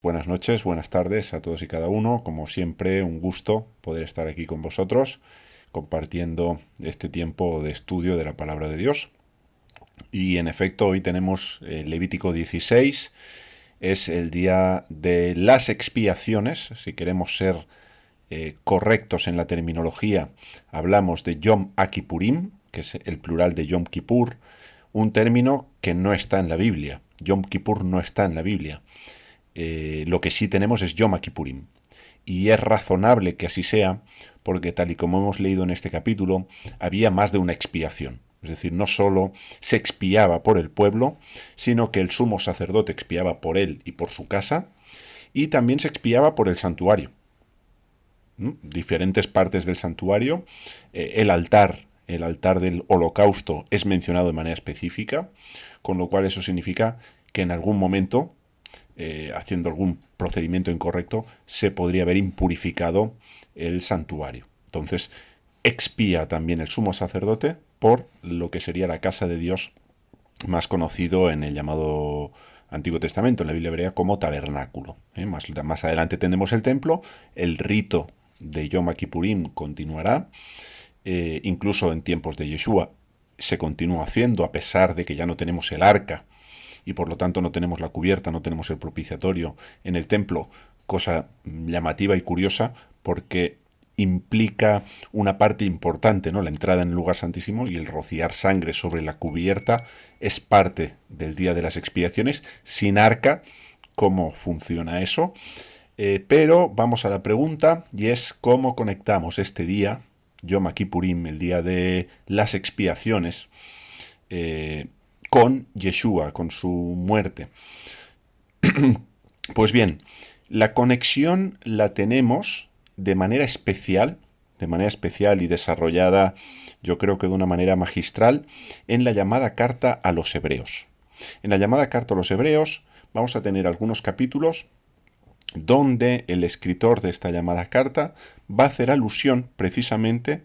Buenas noches, buenas tardes a todos y cada uno. Como siempre, un gusto poder estar aquí con vosotros, compartiendo este tiempo de estudio de la palabra de Dios. Y en efecto, hoy tenemos Levítico 16, es el día de las expiaciones. Si queremos ser correctos en la terminología, hablamos de Yom HaKippurim, que es el plural de Yom Kippur, un término que no está en la Biblia. Yom Kippur no está en la Biblia. Lo que sí tenemos es Yom Kippurim. Y es razonable que así sea, porque tal y como hemos leído en este capítulo, había más de una expiación. Es decir, no solo se expiaba por el pueblo, sino que el sumo sacerdote expiaba por él y por su casa, y también se expiaba por el santuario. Diferentes partes del santuario, el altar del holocausto es mencionado de manera específica, con lo cual eso significa que en algún momento, haciendo algún procedimiento incorrecto, se podría haber impurificado el santuario. Entonces, expía también el sumo sacerdote por lo que sería la casa de Dios, más conocido en el llamado Antiguo Testamento, en la Biblia hebrea, como tabernáculo. Más adelante tendremos el templo, el rito de Yom Kippurim continuará, incluso en tiempos de Yeshua se continúa haciendo, a pesar de que ya no tenemos el arca, y por lo tanto no tenemos la cubierta, no tenemos el propiciatorio en el templo, cosa llamativa y curiosa porque implica una parte importante, ¿no? La entrada en el lugar santísimo y el rociar sangre sobre la cubierta es parte del día de las expiaciones. Sin arca, ¿cómo funciona eso? Pero vamos a la pregunta, y es cómo conectamos este día, Yom Kippurim, el día de las expiaciones, con Yeshua, con su muerte. Pues bien, la conexión la tenemos de manera especial y desarrollada, yo creo que de una manera magistral, en la llamada carta a los hebreos. En la llamada carta a los hebreos vamos a tener algunos capítulos donde el escritor de esta llamada carta va a hacer alusión precisamente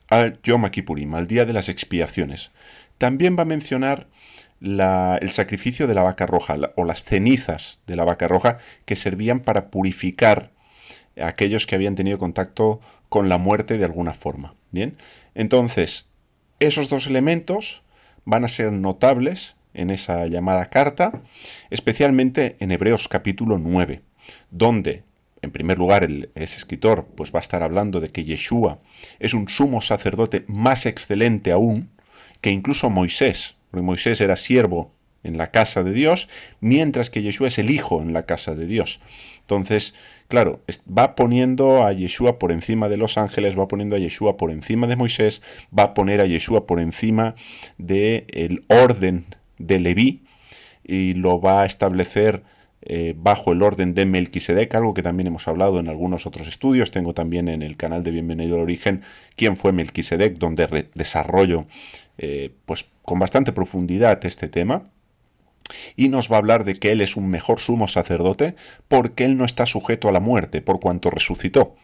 al Yom Kippurim, al día de las expiaciones. También va a mencionar el sacrificio de la vaca roja, o las cenizas de la vaca roja, que servían para purificar a aquellos que habían tenido contacto con la muerte de alguna forma. Bien, entonces, esos dos elementos van a ser notables en esa llamada carta, especialmente en Hebreos capítulo 9, donde, en primer lugar, ese escritor pues va a estar hablando de que Yeshua es un sumo sacerdote más excelente aún que incluso Moisés, porque Moisés era siervo en la casa de Dios, mientras que Yeshua es el hijo en la casa de Dios. Entonces, claro, va poniendo a Yeshua por encima de los ángeles, va poniendo a Yeshua por encima de Moisés, va a poner a Yeshua por encima del orden de Leví, y lo va a establecer bajo el orden de Melquisedec, algo que también hemos hablado en algunos otros estudios. Tengo también en el canal de Bienvenido al Origen quién fue Melquisedec, donde desarrollo pues con bastante profundidad este tema. Y nos va a hablar de que él es un mejor sumo sacerdote porque él no está sujeto a la muerte, por cuanto resucitó.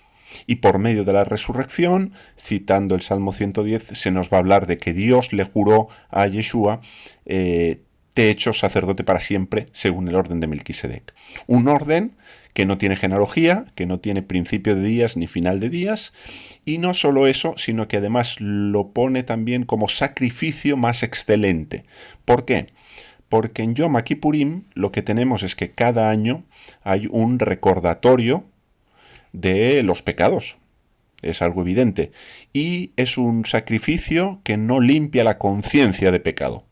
Y por medio de la resurrección, citando el Salmo 110, se nos va a hablar de que Dios le juró a Yeshua, te he hecho sacerdote para siempre, según el orden de Melquisedec. Un orden que no tiene genealogía, que no tiene principio de días ni final de días, y no solo eso, sino que además lo pone también como sacrificio más excelente. ¿Por qué? Porque en Yom Kippurim lo que tenemos es que cada año hay un recordatorio de los pecados. Es algo evidente. Y es un sacrificio que no limpia la conciencia de pecado,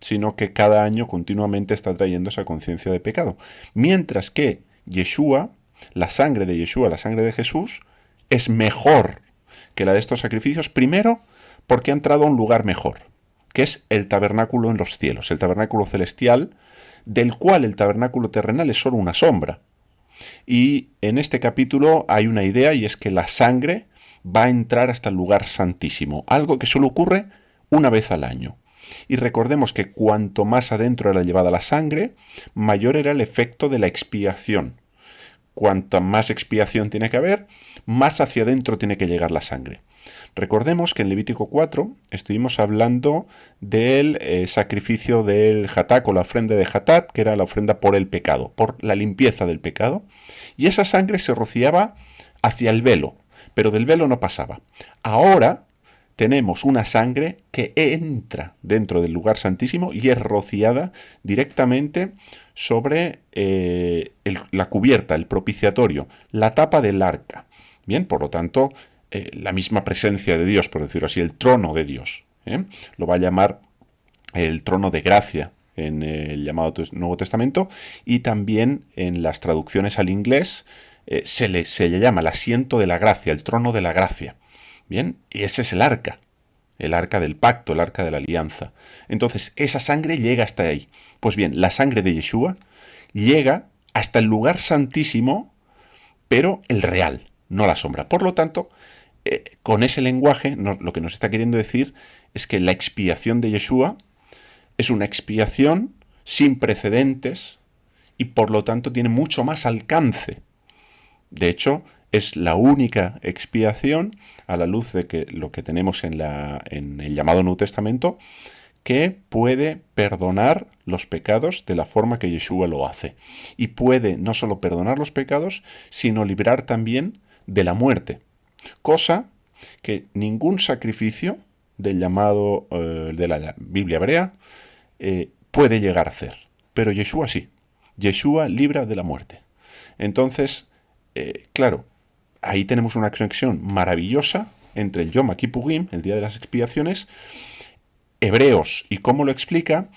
sino que cada año continuamente está trayendo esa conciencia de pecado. Mientras que Yeshua, la sangre de Yeshua, la sangre de Jesús, es mejor que la de estos sacrificios, primero porque ha entrado a un lugar mejor, que es el tabernáculo en los cielos, el tabernáculo celestial, del cual el tabernáculo terrenal es solo una sombra. Y en este capítulo hay una idea, y es que la sangre va a entrar hasta el lugar santísimo, algo que solo ocurre una vez al año. Y recordemos que cuanto más adentro era llevada la sangre, mayor era el efecto de la expiación. Cuanta más expiación tiene que haber, más hacia adentro tiene que llegar la sangre. Recordemos que en Levítico 4 estuvimos hablando del sacrificio del Hatat o la ofrenda de Hatat, que era la ofrenda por el pecado, por la limpieza del pecado, y esa sangre se rociaba hacia el velo, pero del velo no pasaba. Ahora tenemos una sangre que entra dentro del lugar santísimo y es rociada directamente sobre la cubierta, el propiciatorio, la tapa del arca. Bien, por lo tanto, la misma presencia de Dios, por decirlo así, el trono de Dios. Lo va a llamar el trono de gracia en el llamado Nuevo Testamento, y también en las traducciones al inglés se le llama el asiento de la gracia, el trono de la gracia. Bien, y ese es el arca del pacto, el arca de la alianza. Entonces, esa sangre llega hasta ahí. Pues bien, la sangre de Yeshua llega hasta el lugar santísimo, pero el real, no la sombra. Por lo tanto, con ese lenguaje, lo que nos está queriendo decir es que la expiación de Yeshua es una expiación sin precedentes y por lo tanto tiene mucho más alcance. De hecho, es la única expiación, a la luz de que lo que tenemos en el llamado Nuevo Testamento, que puede perdonar los pecados de la forma que Yeshua lo hace. Y puede no solo perdonar los pecados, sino librar también de la muerte. Cosa que ningún sacrificio del llamado de la Biblia hebrea puede llegar a hacer. Pero Yeshua sí. Yeshua libra de la muerte. Entonces, claro, ahí tenemos una conexión maravillosa entre el Yom Kippurim, el día de las expiaciones, hebreos y cómo lo explica,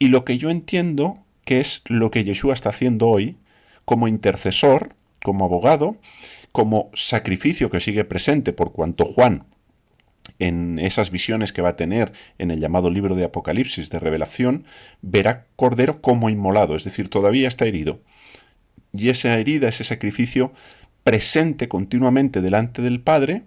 y lo que yo entiendo que es lo que Yeshua está haciendo hoy como intercesor, como abogado, como sacrificio que sigue presente por cuanto Juan, en esas visiones que va a tener en el llamado libro de Apocalipsis, de Revelación, verá Cordero como inmolado, es decir, todavía está herido. Y esa herida, ese sacrificio presente continuamente delante del Padre,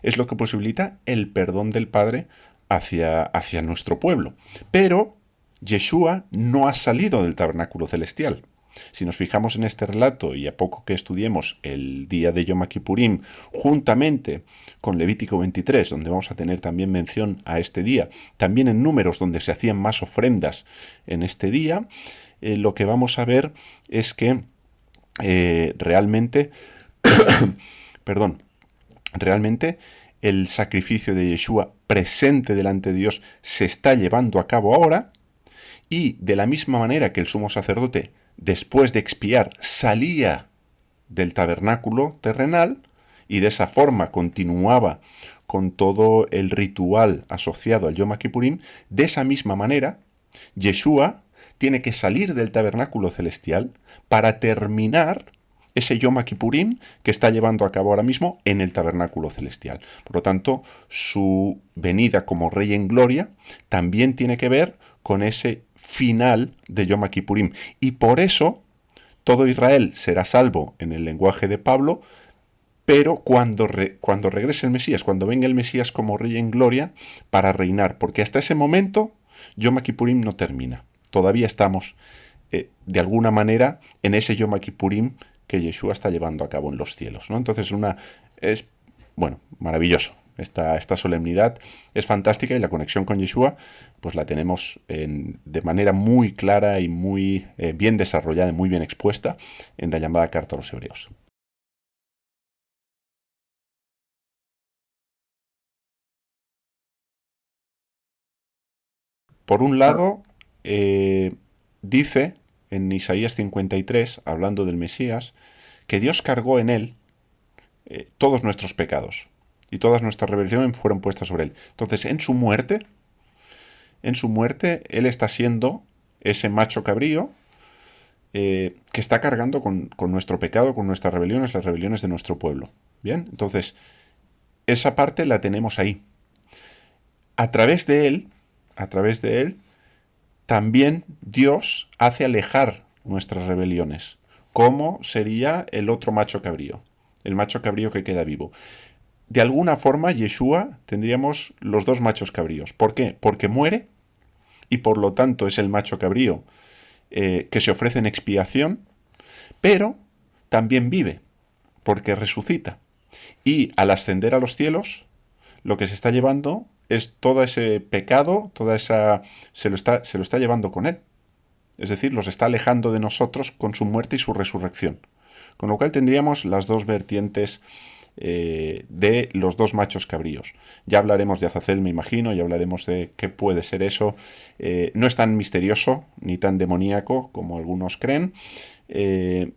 es lo que posibilita el perdón del Padre hacia nuestro pueblo. Pero Yeshua no ha salido del tabernáculo celestial. Si nos fijamos en este relato, y a poco que estudiemos el día de Yom Kippurim, juntamente con Levítico 23, donde vamos a tener también mención a este día, también en Números, donde se hacían más ofrendas en este día, lo que vamos a ver es que realmente el sacrificio de Yeshua presente delante de Dios se está llevando a cabo ahora, y de la misma manera que el sumo sacerdote, después de expiar, salía del tabernáculo terrenal y de esa forma continuaba con todo el ritual asociado al Yom Kippurim, de esa misma manera Yeshua tiene que salir del tabernáculo celestial para terminar ese Yom Kippurim que está llevando a cabo ahora mismo en el tabernáculo celestial. Por lo tanto, su venida como Rey en gloria también tiene que ver con ese final de Yom Kippurim. Y por eso todo Israel será salvo en el lenguaje de Pablo, pero cuando regrese el Mesías, cuando venga el Mesías como Rey en gloria para reinar, porque hasta ese momento Yom Kippurim no termina. Todavía estamos, de alguna manera, en ese Yom Kippurim que Yeshua está llevando a cabo en los cielos, ¿no? Entonces es maravilloso. Esta solemnidad es fantástica, y la conexión con Yeshua pues la tenemos de manera muy clara y muy bien desarrollada y muy bien expuesta en la llamada Carta a los Hebreos. Por un lado, dice en Isaías 53, hablando del Mesías, que Dios cargó en él todos nuestros pecados y todas nuestras rebeliones fueron puestas sobre él. Entonces, en su muerte, él está siendo ese macho cabrío que está cargando con nuestro pecado, con nuestras rebeliones, las rebeliones de nuestro pueblo. Bien, entonces, esa parte la tenemos ahí. A través de él, también Dios hace alejar nuestras rebeliones, como sería el otro macho cabrío, el macho cabrío que queda vivo. De alguna forma, Yeshua tendríamos los dos machos cabríos. ¿Por qué? Porque muere, y por lo tanto es el macho cabrío que se ofrece en expiación, pero también vive, porque resucita. Y al ascender a los cielos, lo que se está llevando es todo ese pecado, se lo está llevando con él. Es decir, los está alejando de nosotros con su muerte y su resurrección. Con lo cual tendríamos las dos vertientes de los dos machos cabríos. Ya hablaremos de Azazel, me imagino, ya hablaremos de qué puede ser eso. No es tan misterioso ni tan demoníaco como algunos creen,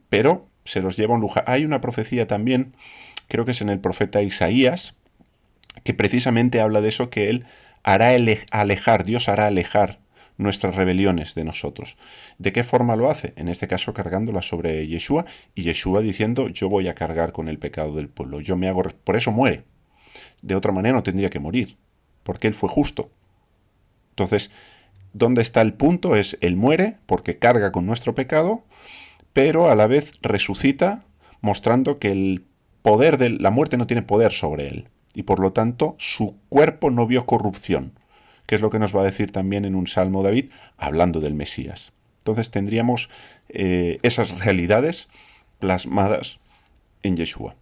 pero se los lleva un lugar. Hay una profecía también, creo que es en el profeta Isaías, que precisamente habla de eso, que él hará alejar, Dios hará alejar nuestras rebeliones de nosotros. ¿De qué forma lo hace? En este caso cargándolas sobre Yeshua, y Yeshua diciendo: yo voy a cargar con el pecado del pueblo, yo me hago... Por eso muere. De otra manera no tendría que morir, porque él fue justo. Entonces, ¿dónde está el punto? Es, él muere porque carga con nuestro pecado, pero a la vez resucita, mostrando que el poder de la muerte no tiene poder sobre él, y por lo tanto su cuerpo no vio corrupción, que es lo que nos va a decir también en un salmo David, hablando del Mesías. Entonces tendríamos esas realidades plasmadas en Yeshua.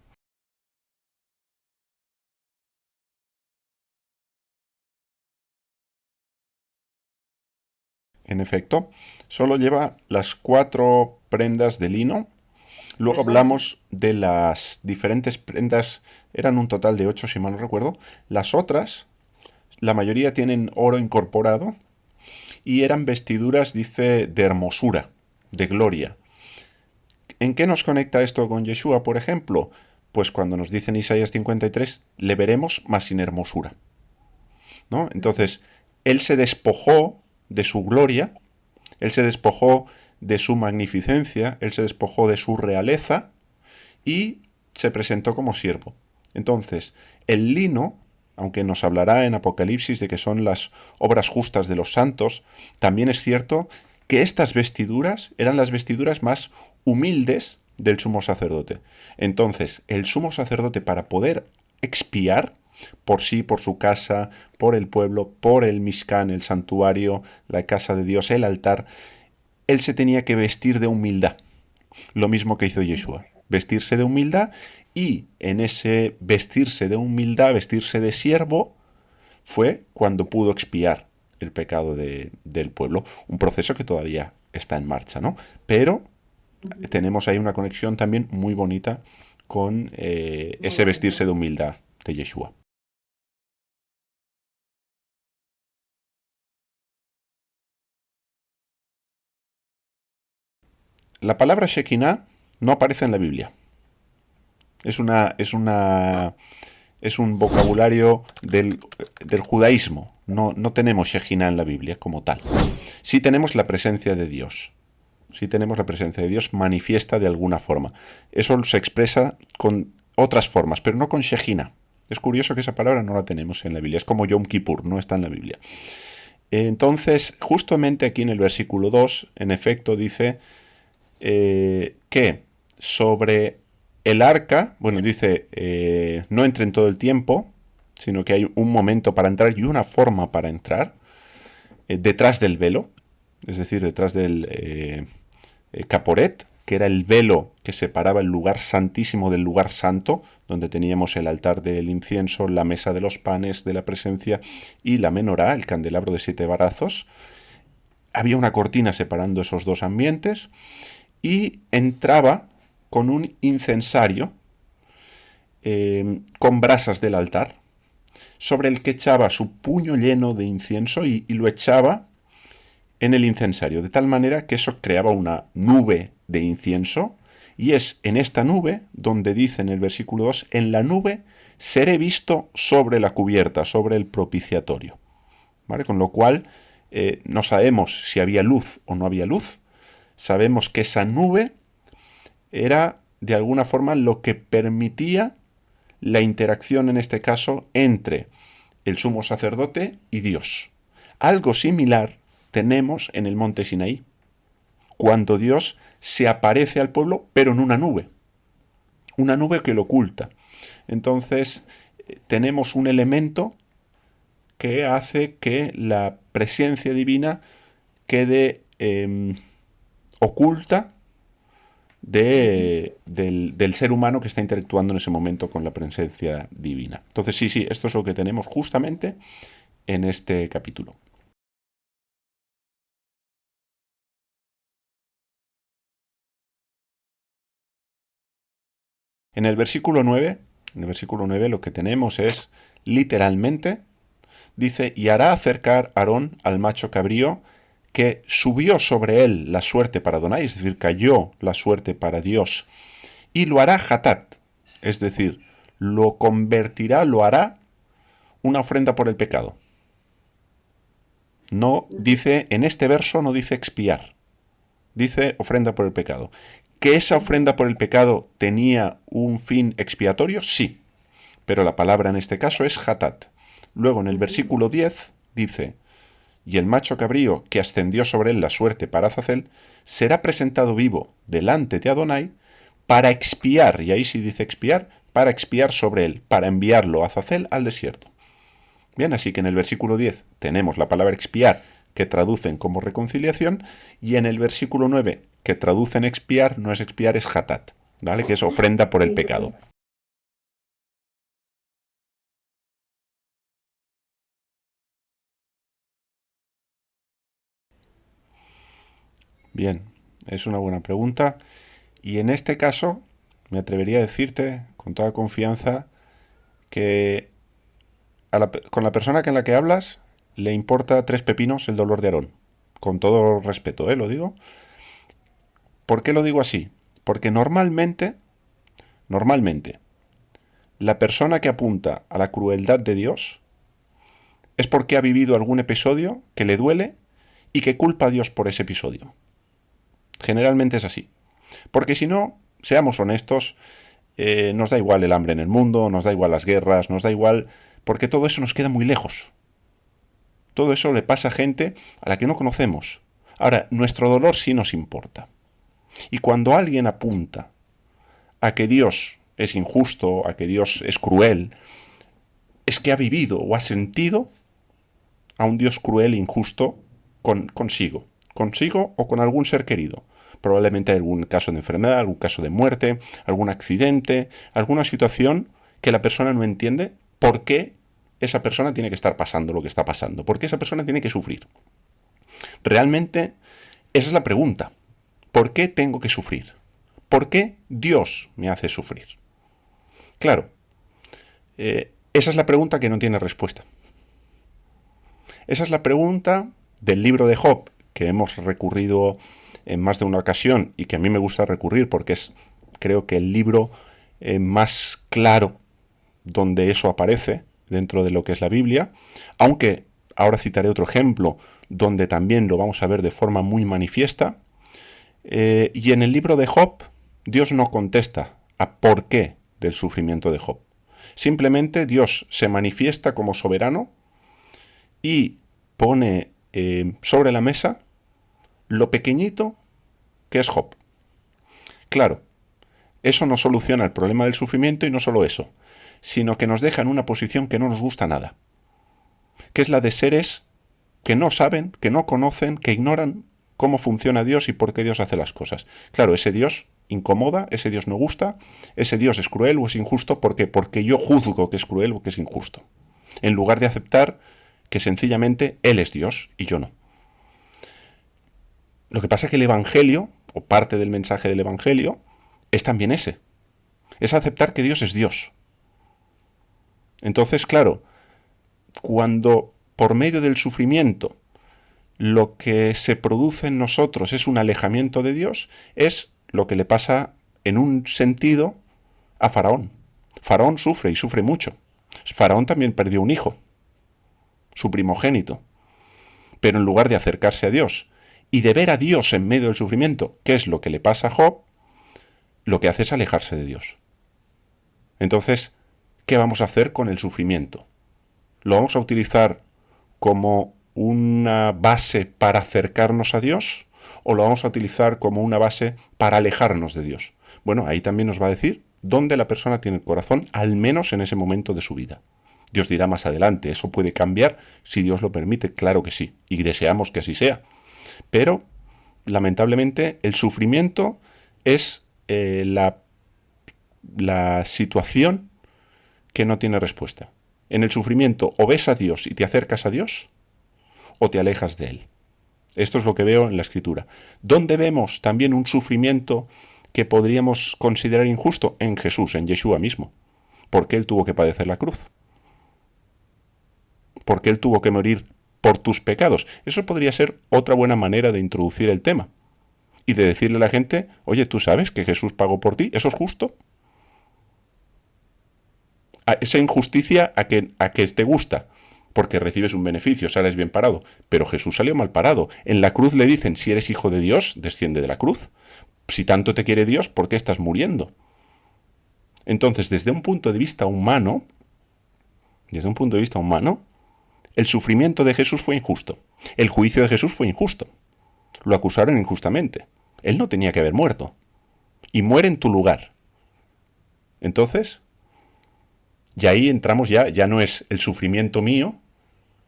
En efecto, solo lleva las 4 prendas de lino. Luego hablamos de las diferentes prendas, eran un total de 8 si mal no recuerdo. Las otras, la mayoría tienen oro incorporado y eran vestiduras, dice, de hermosura, de gloria. ¿En qué nos conecta esto con Yeshua, por ejemplo? Pues cuando nos dice en Isaías 53, le veremos más sin hermosura, ¿no? Entonces, él se despojó de su gloria, él se despojó de su magnificencia, él se despojó de su realeza y se presentó como siervo. Entonces, el lino, aunque nos hablará en Apocalipsis de que son las obras justas de los santos, también es cierto que estas vestiduras eran las vestiduras más humildes del sumo sacerdote. Entonces, el sumo sacerdote, para poder expiar por sí, por su casa, por el pueblo, por el Mishkan, el santuario, la casa de Dios, el altar, él se tenía que vestir de humildad. Lo mismo que hizo Yeshua, vestirse de humildad, y en ese vestirse de humildad, vestirse de siervo, fue cuando pudo expiar el pecado del pueblo. Un proceso que todavía está en marcha, ¿no? Pero tenemos ahí una conexión también muy bonita con ese vestirse de humildad de Yeshua. La palabra Shekinah no aparece en la Biblia. Es una, es una, es un vocabulario del judaísmo. No, no tenemos Shekinah en la Biblia como tal. Sí tenemos la presencia de Dios. Sí tenemos la presencia de Dios manifiesta de alguna forma. Eso se expresa con otras formas, pero no con Shekinah. Es curioso que esa palabra no la tenemos en la Biblia. Es como Yom Kippur, no está en la Biblia. Entonces, justamente aquí en el versículo 2, en efecto, dice que sobre el arca, bueno, dice, no entren todo el tiempo, sino que hay un momento para entrar y una forma para entrar, detrás del velo, es decir, detrás del caporet, que era el velo que separaba el lugar santísimo del lugar santo, donde teníamos el altar del incienso, la mesa de los panes de la presencia y la menorá, el candelabro de 7 varazos. Había una cortina separando esos dos ambientes y entraba con un incensario con brasas del altar, sobre el que echaba su puño lleno de incienso y lo echaba en el incensario, de tal manera que eso creaba una nube de incienso, y es en esta nube donde dice en el versículo 2, en la nube seré visto sobre la cubierta, sobre el propiciatorio. ¿Vale? Con lo cual no sabemos si había luz o no había luz, sabemos que esa nube era de alguna forma lo que permitía la interacción, en este caso, entre el sumo sacerdote y Dios. Algo similar tenemos en el monte Sinaí, cuando Dios se aparece al pueblo, pero en una nube que lo oculta. Entonces, tenemos un elemento que hace que la presencia divina quede oculta del ser humano que está interactuando en ese momento con la presencia divina. Entonces, sí, esto es lo que tenemos justamente en este capítulo. En el versículo 9, lo que tenemos es, literalmente, dice, y hará acercar Aarón al macho cabrío que subió sobre él la suerte para Adonai, es decir, cayó la suerte para Dios, y lo hará hatat, es decir, lo convertirá, lo hará una ofrenda por el pecado. No dice, en este verso no dice expiar, dice ofrenda por el pecado. ¿Que esa ofrenda por el pecado tenía un fin expiatorio? Sí, pero la palabra en este caso es hatat. Luego en el versículo 10 dice, y el macho cabrío que ascendió sobre él la suerte para Azazel, será presentado vivo delante de Adonai para expiar, y ahí sí dice expiar, para expiar sobre él, para enviarlo a Azazel al desierto. Bien, así que en el versículo 10 tenemos la palabra expiar, que traducen como reconciliación, y en el versículo 9, que traducen expiar, no es expiar, es hatat, ¿vale? Que es ofrenda por el pecado. Bien, es una buena pregunta. Y en este caso, me atrevería a decirte con toda confianza que con la persona en la que hablas le importa tres pepinos el dolor de Aarón. Con todo respeto, lo digo. ¿Por qué lo digo así? Porque normalmente, la persona que apunta a la crueldad de Dios es porque ha vivido algún episodio que le duele y que culpa a Dios por ese episodio. Generalmente es así. Porque si no, seamos honestos, nos da igual el hambre en el mundo, nos da igual las guerras, nos da igual, porque todo eso nos queda muy lejos. Todo eso le pasa a gente a la que no conocemos. Ahora, nuestro dolor sí nos importa. Y cuando alguien apunta a que Dios es injusto, a que Dios es cruel, es que ha vivido o ha sentido a un Dios cruel e injusto consigo o con algún ser querido. Probablemente hay algún caso de enfermedad, algún caso de muerte, algún accidente, alguna situación que la persona no entiende por qué esa persona tiene que estar pasando lo que está pasando, por qué esa persona tiene que sufrir. Realmente, esa es la pregunta. ¿Por qué tengo que sufrir? ¿Por qué Dios me hace sufrir? Claro, esa es la pregunta que no tiene respuesta. Esa es la pregunta del libro de Job, que hemos recurrido en más de una ocasión y que a mí me gusta recurrir porque es, creo que el libro más claro donde eso aparece dentro de lo que es la Biblia, aunque ahora citaré otro ejemplo donde también lo vamos a ver de forma muy manifiesta. Y en el libro de Job, Dios no contesta a por qué del sufrimiento de Job. Simplemente Dios se manifiesta como soberano y pone sobre la mesa lo pequeñito que es Job. Claro, eso no soluciona el problema del sufrimiento y no solo eso, sino que nos deja en una posición que no nos gusta nada, que es la de seres que no saben, que no conocen, que ignoran cómo funciona Dios y por qué Dios hace las cosas. Claro, ese Dios incomoda, ese Dios no gusta, ese Dios es cruel o es injusto, ¿por qué? Porque yo juzgo que es cruel o que es injusto, en lugar de aceptar que sencillamente Él es Dios y yo no. Lo que pasa es que el Evangelio, o parte del mensaje del Evangelio, es también ese. Es aceptar que Dios es Dios. Entonces, claro, cuando por medio del sufrimiento lo que se produce en nosotros es un alejamiento de Dios, es lo que le pasa en un sentido a Faraón. Faraón sufre y sufre mucho. Faraón también perdió un hijo, su primogénito. Pero en lugar de acercarse a Dios y de ver a Dios en medio del sufrimiento, que es lo que le pasa a Job, lo que hace es alejarse de Dios. Entonces, ¿qué vamos a hacer con el sufrimiento? ¿Lo vamos a utilizar como una base para acercarnos a Dios o lo vamos a utilizar como una base para alejarnos de Dios? Bueno, ahí también nos va a decir dónde la persona tiene el corazón, al menos en ese momento de su vida. Dios dirá más adelante, eso puede cambiar si Dios lo permite, claro que sí, y deseamos que así sea. Pero, lamentablemente, el sufrimiento es la situación que no tiene respuesta. En el sufrimiento o ves a Dios y te acercas a Dios o te alejas de Él. Esto es lo que veo en la Escritura. ¿Dónde vemos también un sufrimiento que podríamos considerar injusto? En Jesús, en Yeshua mismo. Porque Él tuvo que padecer la cruz. Porque Él tuvo que morir por tus pecados. Eso podría ser otra buena manera de introducir el tema. Y de decirle a la gente, oye, ¿tú sabes que Jesús pagó por ti? ¿Eso es justo? Esa injusticia a que te gusta, porque recibes un beneficio, sales bien parado. Pero Jesús salió mal parado. En la cruz le dicen, si eres hijo de Dios, desciende de la cruz. Si tanto te quiere Dios, ¿por qué estás muriendo? Entonces, desde un punto de vista humano, el sufrimiento de Jesús fue injusto. El juicio de Jesús fue injusto. Lo acusaron injustamente. Él no tenía que haber muerto. Y muere en tu lugar. Entonces, y ahí entramos ya no es el sufrimiento mío,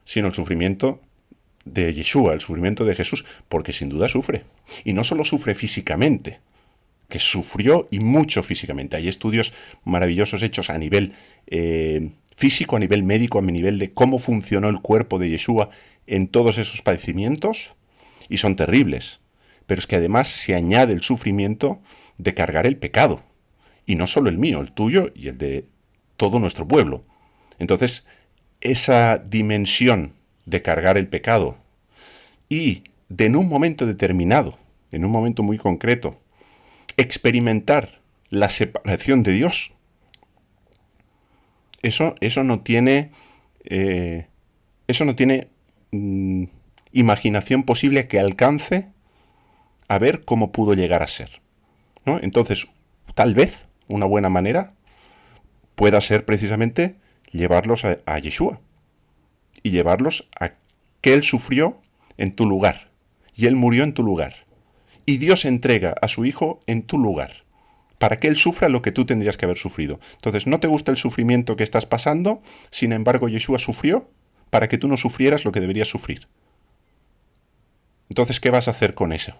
sino el sufrimiento de Yeshua, el sufrimiento de Jesús, porque sin duda sufre. Y no solo sufre físicamente, que sufrió y mucho físicamente. Hay estudios maravillosos hechos a nivel físico, a nivel médico, a nivel de cómo funcionó el cuerpo de Yeshua en todos esos padecimientos, y son terribles. Pero es que además se añade el sufrimiento de cargar el pecado. Y no solo el mío, el tuyo y el de todo nuestro pueblo. Entonces, esa dimensión de cargar el pecado y de en un momento determinado, en un momento muy concreto, experimentar la separación de Dios, eso no tiene imaginación posible que alcance a ver cómo pudo llegar a ser, ¿no? Entonces, tal vez una buena manera pueda ser precisamente llevarlos a Yeshua y llevarlos a que Él sufrió en tu lugar y Él murió en tu lugar y Dios entrega a su Hijo en tu lugar para que Él sufra lo que tú tendrías que haber sufrido. Entonces, no te gusta el sufrimiento que estás pasando, sin embargo Yeshua sufrió para que tú no sufrieras lo que deberías sufrir. Entonces, ¿qué vas a hacer con eso?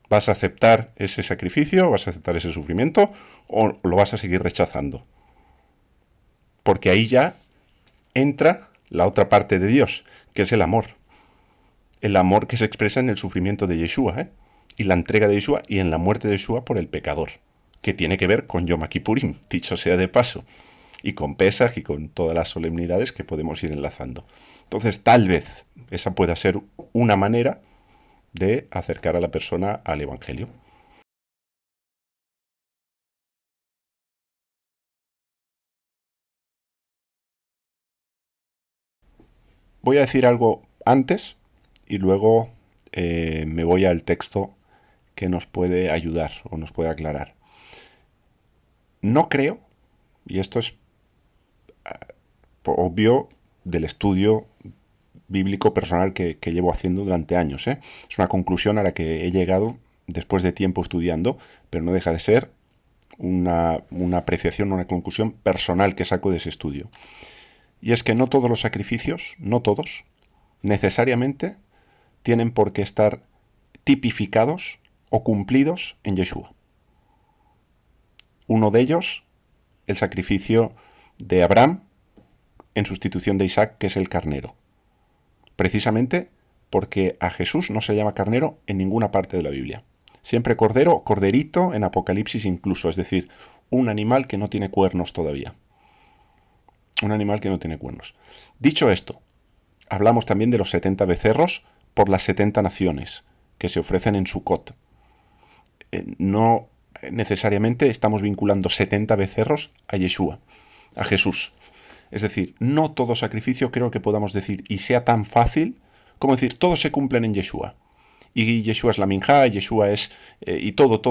¿Vas a aceptar ese sacrificio? ¿Vas a aceptar ese sufrimiento? ¿O lo vas a seguir rechazando? Porque ahí ya entra la otra parte de Dios, que es el amor. El amor que se expresa en el sufrimiento de Yeshua, y la entrega de Yeshua y en la muerte de Yeshua por el pecador, que tiene que ver con Yom Kippurim, dicho sea de paso, y con Pesaj y con todas las solemnidades que podemos ir enlazando. Entonces, tal vez esa pueda ser una manera de acercar a la persona al Evangelio. Voy a decir algo antes y luego me voy al texto que nos puede ayudar o nos puede aclarar. No creo, y esto es obvio del estudio bíblico personal que llevo haciendo durante años, Es una conclusión a la que he llegado después de tiempo estudiando, pero no deja de ser una apreciación, una conclusión personal que saco de ese estudio. Y es que no todos los sacrificios, no todos, necesariamente tienen por qué estar tipificados o cumplidos en Yeshua. Uno de ellos, el sacrificio de Abraham en sustitución de Isaac, que es el carnero. Precisamente porque a Jesús no se llama carnero en ninguna parte de la Biblia. Siempre cordero, corderito en Apocalipsis incluso, es decir, un animal que no tiene cuernos todavía. Un animal que no tiene cuernos. Dicho esto, hablamos también de los 70 becerros por las 70 naciones que se ofrecen en Sukkot. No necesariamente estamos vinculando 70 becerros a Yeshua, a Jesús. Es decir, no todo sacrificio creo que podamos decir y sea tan fácil como decir, todos se cumplen en Yeshua. Y Yeshua es la minjá, Yeshua es... y todo.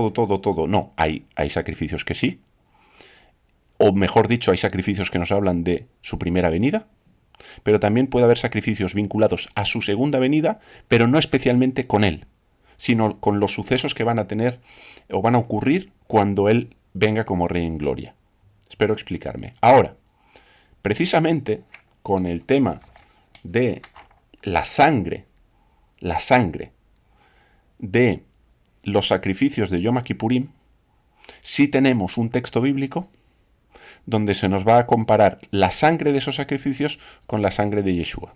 No, hay sacrificios que sí. O mejor dicho, hay sacrificios que nos hablan de su primera venida, pero también puede haber sacrificios vinculados a su segunda venida, pero no especialmente con él, sino con los sucesos que van a tener o van a ocurrir cuando él venga como rey en gloria. Espero explicarme. Ahora, precisamente con el tema de la sangre de los sacrificios de Yom Kippurim, sí tenemos un texto bíblico donde se nos va a comparar la sangre de esos sacrificios con la sangre de Yeshua.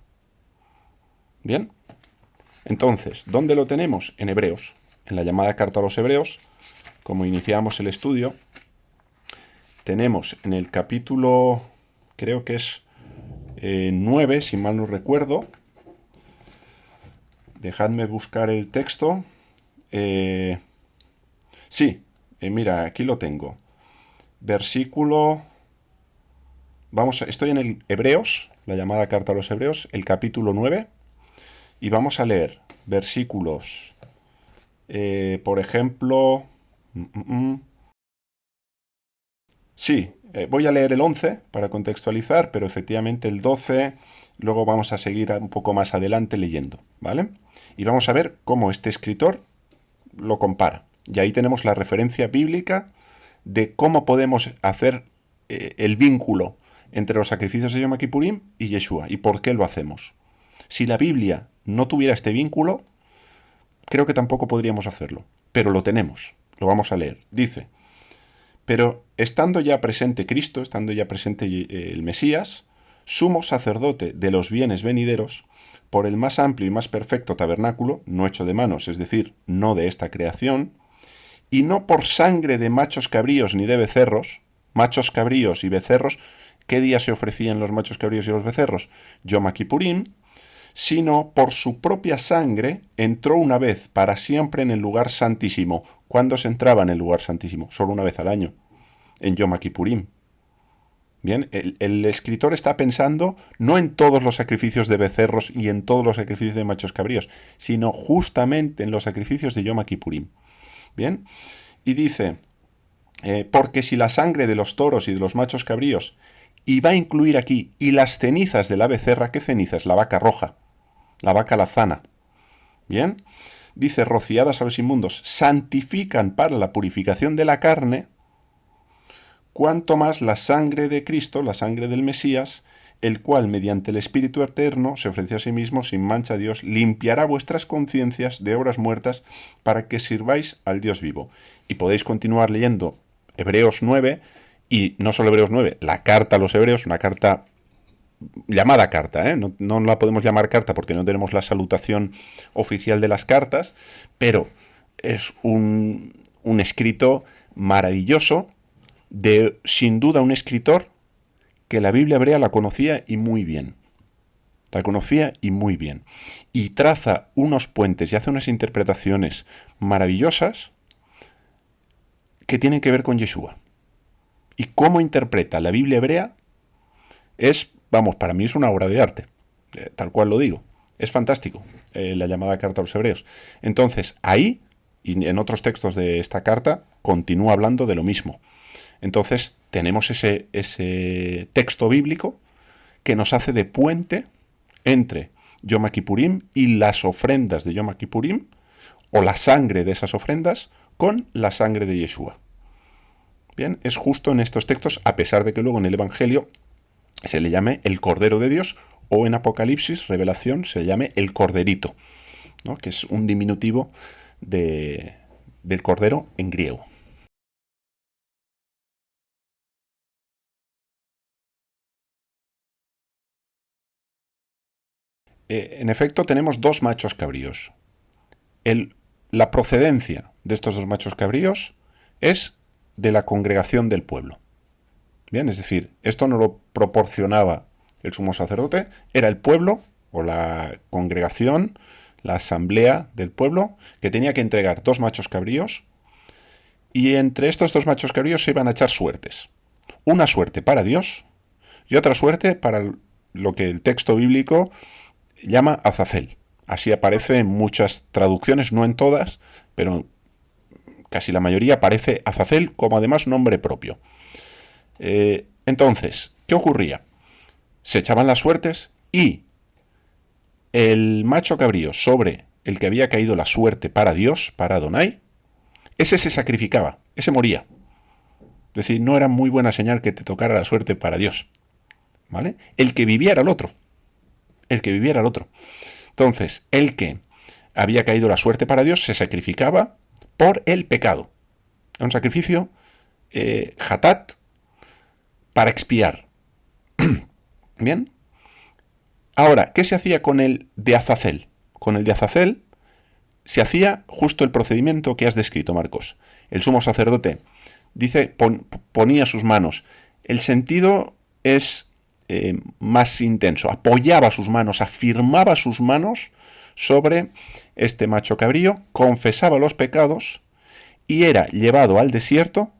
¿Bien? Entonces, ¿dónde lo tenemos? En Hebreos. En la llamada carta a los Hebreos, como iniciamos el estudio, tenemos en el capítulo, creo que es 9, si mal no recuerdo. Dejadme buscar el texto. Mira, aquí lo tengo. Versículo... estoy en el Hebreos, la llamada carta a los Hebreos, el capítulo 9, y vamos a leer versículos, por ejemplo... voy a leer el 11 para contextualizar, pero efectivamente el 12, luego vamos a seguir un poco más adelante leyendo, ¿vale? Y vamos a ver cómo este escritor lo compara. Y ahí tenemos la referencia bíblica de cómo podemos hacer el vínculo entre los sacrificios de Yom Kippurim y Yeshua, y por qué lo hacemos. Si la Biblia no tuviera este vínculo, creo que tampoco podríamos hacerlo, pero lo tenemos, lo vamos a leer. Dice: pero estando ya presente Cristo, estando ya presente el Mesías, sumo sacerdote de los bienes venideros, por el más amplio y más perfecto tabernáculo, no hecho de manos, es decir, no de esta creación, y no por sangre de machos cabríos ni de becerros. Machos cabríos y becerros, ¿qué día se ofrecían los machos cabríos y los becerros? Yom Kippurim. Sino por su propia sangre entró una vez para siempre en el lugar santísimo. ¿Cuándo se entraba en el lugar santísimo? Solo una vez al año, en Yom Kippurim. Bien, el escritor está pensando no en todos los sacrificios de becerros y en todos los sacrificios de machos cabríos, sino justamente en los sacrificios de Yom Kippurim. Bien, y dice, porque si la sangre de los toros y de los machos cabríos, y va a incluir aquí, y las cenizas de la becerra, ¿qué cenizas? La vaca roja, la vaca lazana. Bien, dice, rociadas a los inmundos, santifican para la purificación de la carne, cuanto más la sangre de Cristo, la sangre del Mesías, el cual mediante el Espíritu Eterno se ofreció a sí mismo sin mancha a Dios, limpiará vuestras conciencias de obras muertas para que sirváis al Dios vivo. Y podéis continuar leyendo Hebreos 9, y no solo Hebreos 9, la carta a los Hebreos, una carta llamada carta, no la podemos llamar carta porque no tenemos la salutación oficial de las cartas, pero es un escrito maravilloso, de sin duda un escritor que la Biblia hebrea la conocía y muy bien. La conocía y muy bien. Y traza unos puentes y hace unas interpretaciones maravillosas que tienen que ver con Yeshua. Y cómo interpreta la Biblia hebrea es, para mí es una obra de arte. Tal cual lo digo. Es fantástico, la llamada carta a los Hebreos. Entonces, ahí, y en otros textos de esta carta, continúa hablando de lo mismo. Entonces, tenemos ese texto bíblico que nos hace de puente entre Yom Kippurim y las ofrendas de Yom Kippurim, o la sangre de esas ofrendas, con la sangre de Yeshua. Bien, es justo en estos textos, a pesar de que luego en el Evangelio se le llame el Cordero de Dios, o en Apocalipsis, Revelación, se le llame el Corderito, ¿no? Que es un diminutivo del Cordero en griego. En efecto, tenemos dos machos cabríos. La procedencia de estos dos machos cabríos es de la congregación del pueblo. Bien, es decir, esto no lo proporcionaba el sumo sacerdote, era el pueblo o la congregación, la asamblea del pueblo, que tenía que entregar dos machos cabríos, y entre estos dos machos cabríos se iban a echar suertes. Una suerte para Dios y otra suerte para lo que el texto bíblico llama Azazel. Así aparece en muchas traducciones, no en todas, pero casi la mayoría aparece Azazel como además nombre propio. Entonces, ¿qué ocurría? Se echaban las suertes y el macho cabrío sobre el que había caído la suerte para Dios, para Adonai, ese se sacrificaba, ese moría. Es decir, no era muy buena señal que te tocara la suerte para Dios, ¿vale? El que vivía era el otro. El que vivía era el otro. Entonces, el que había caído la suerte para Dios se sacrificaba por el pecado. Era un sacrificio hatat para expiar. Bien. Ahora, ¿qué se hacía con el de Azazel? Con el de Azazel se hacía justo el procedimiento que has descrito, Marcos. El sumo sacerdote dice, ponía sus manos. El sentido es más intenso. Apoyaba sus manos, afirmaba sus manos sobre este macho cabrío, confesaba los pecados y era llevado al desierto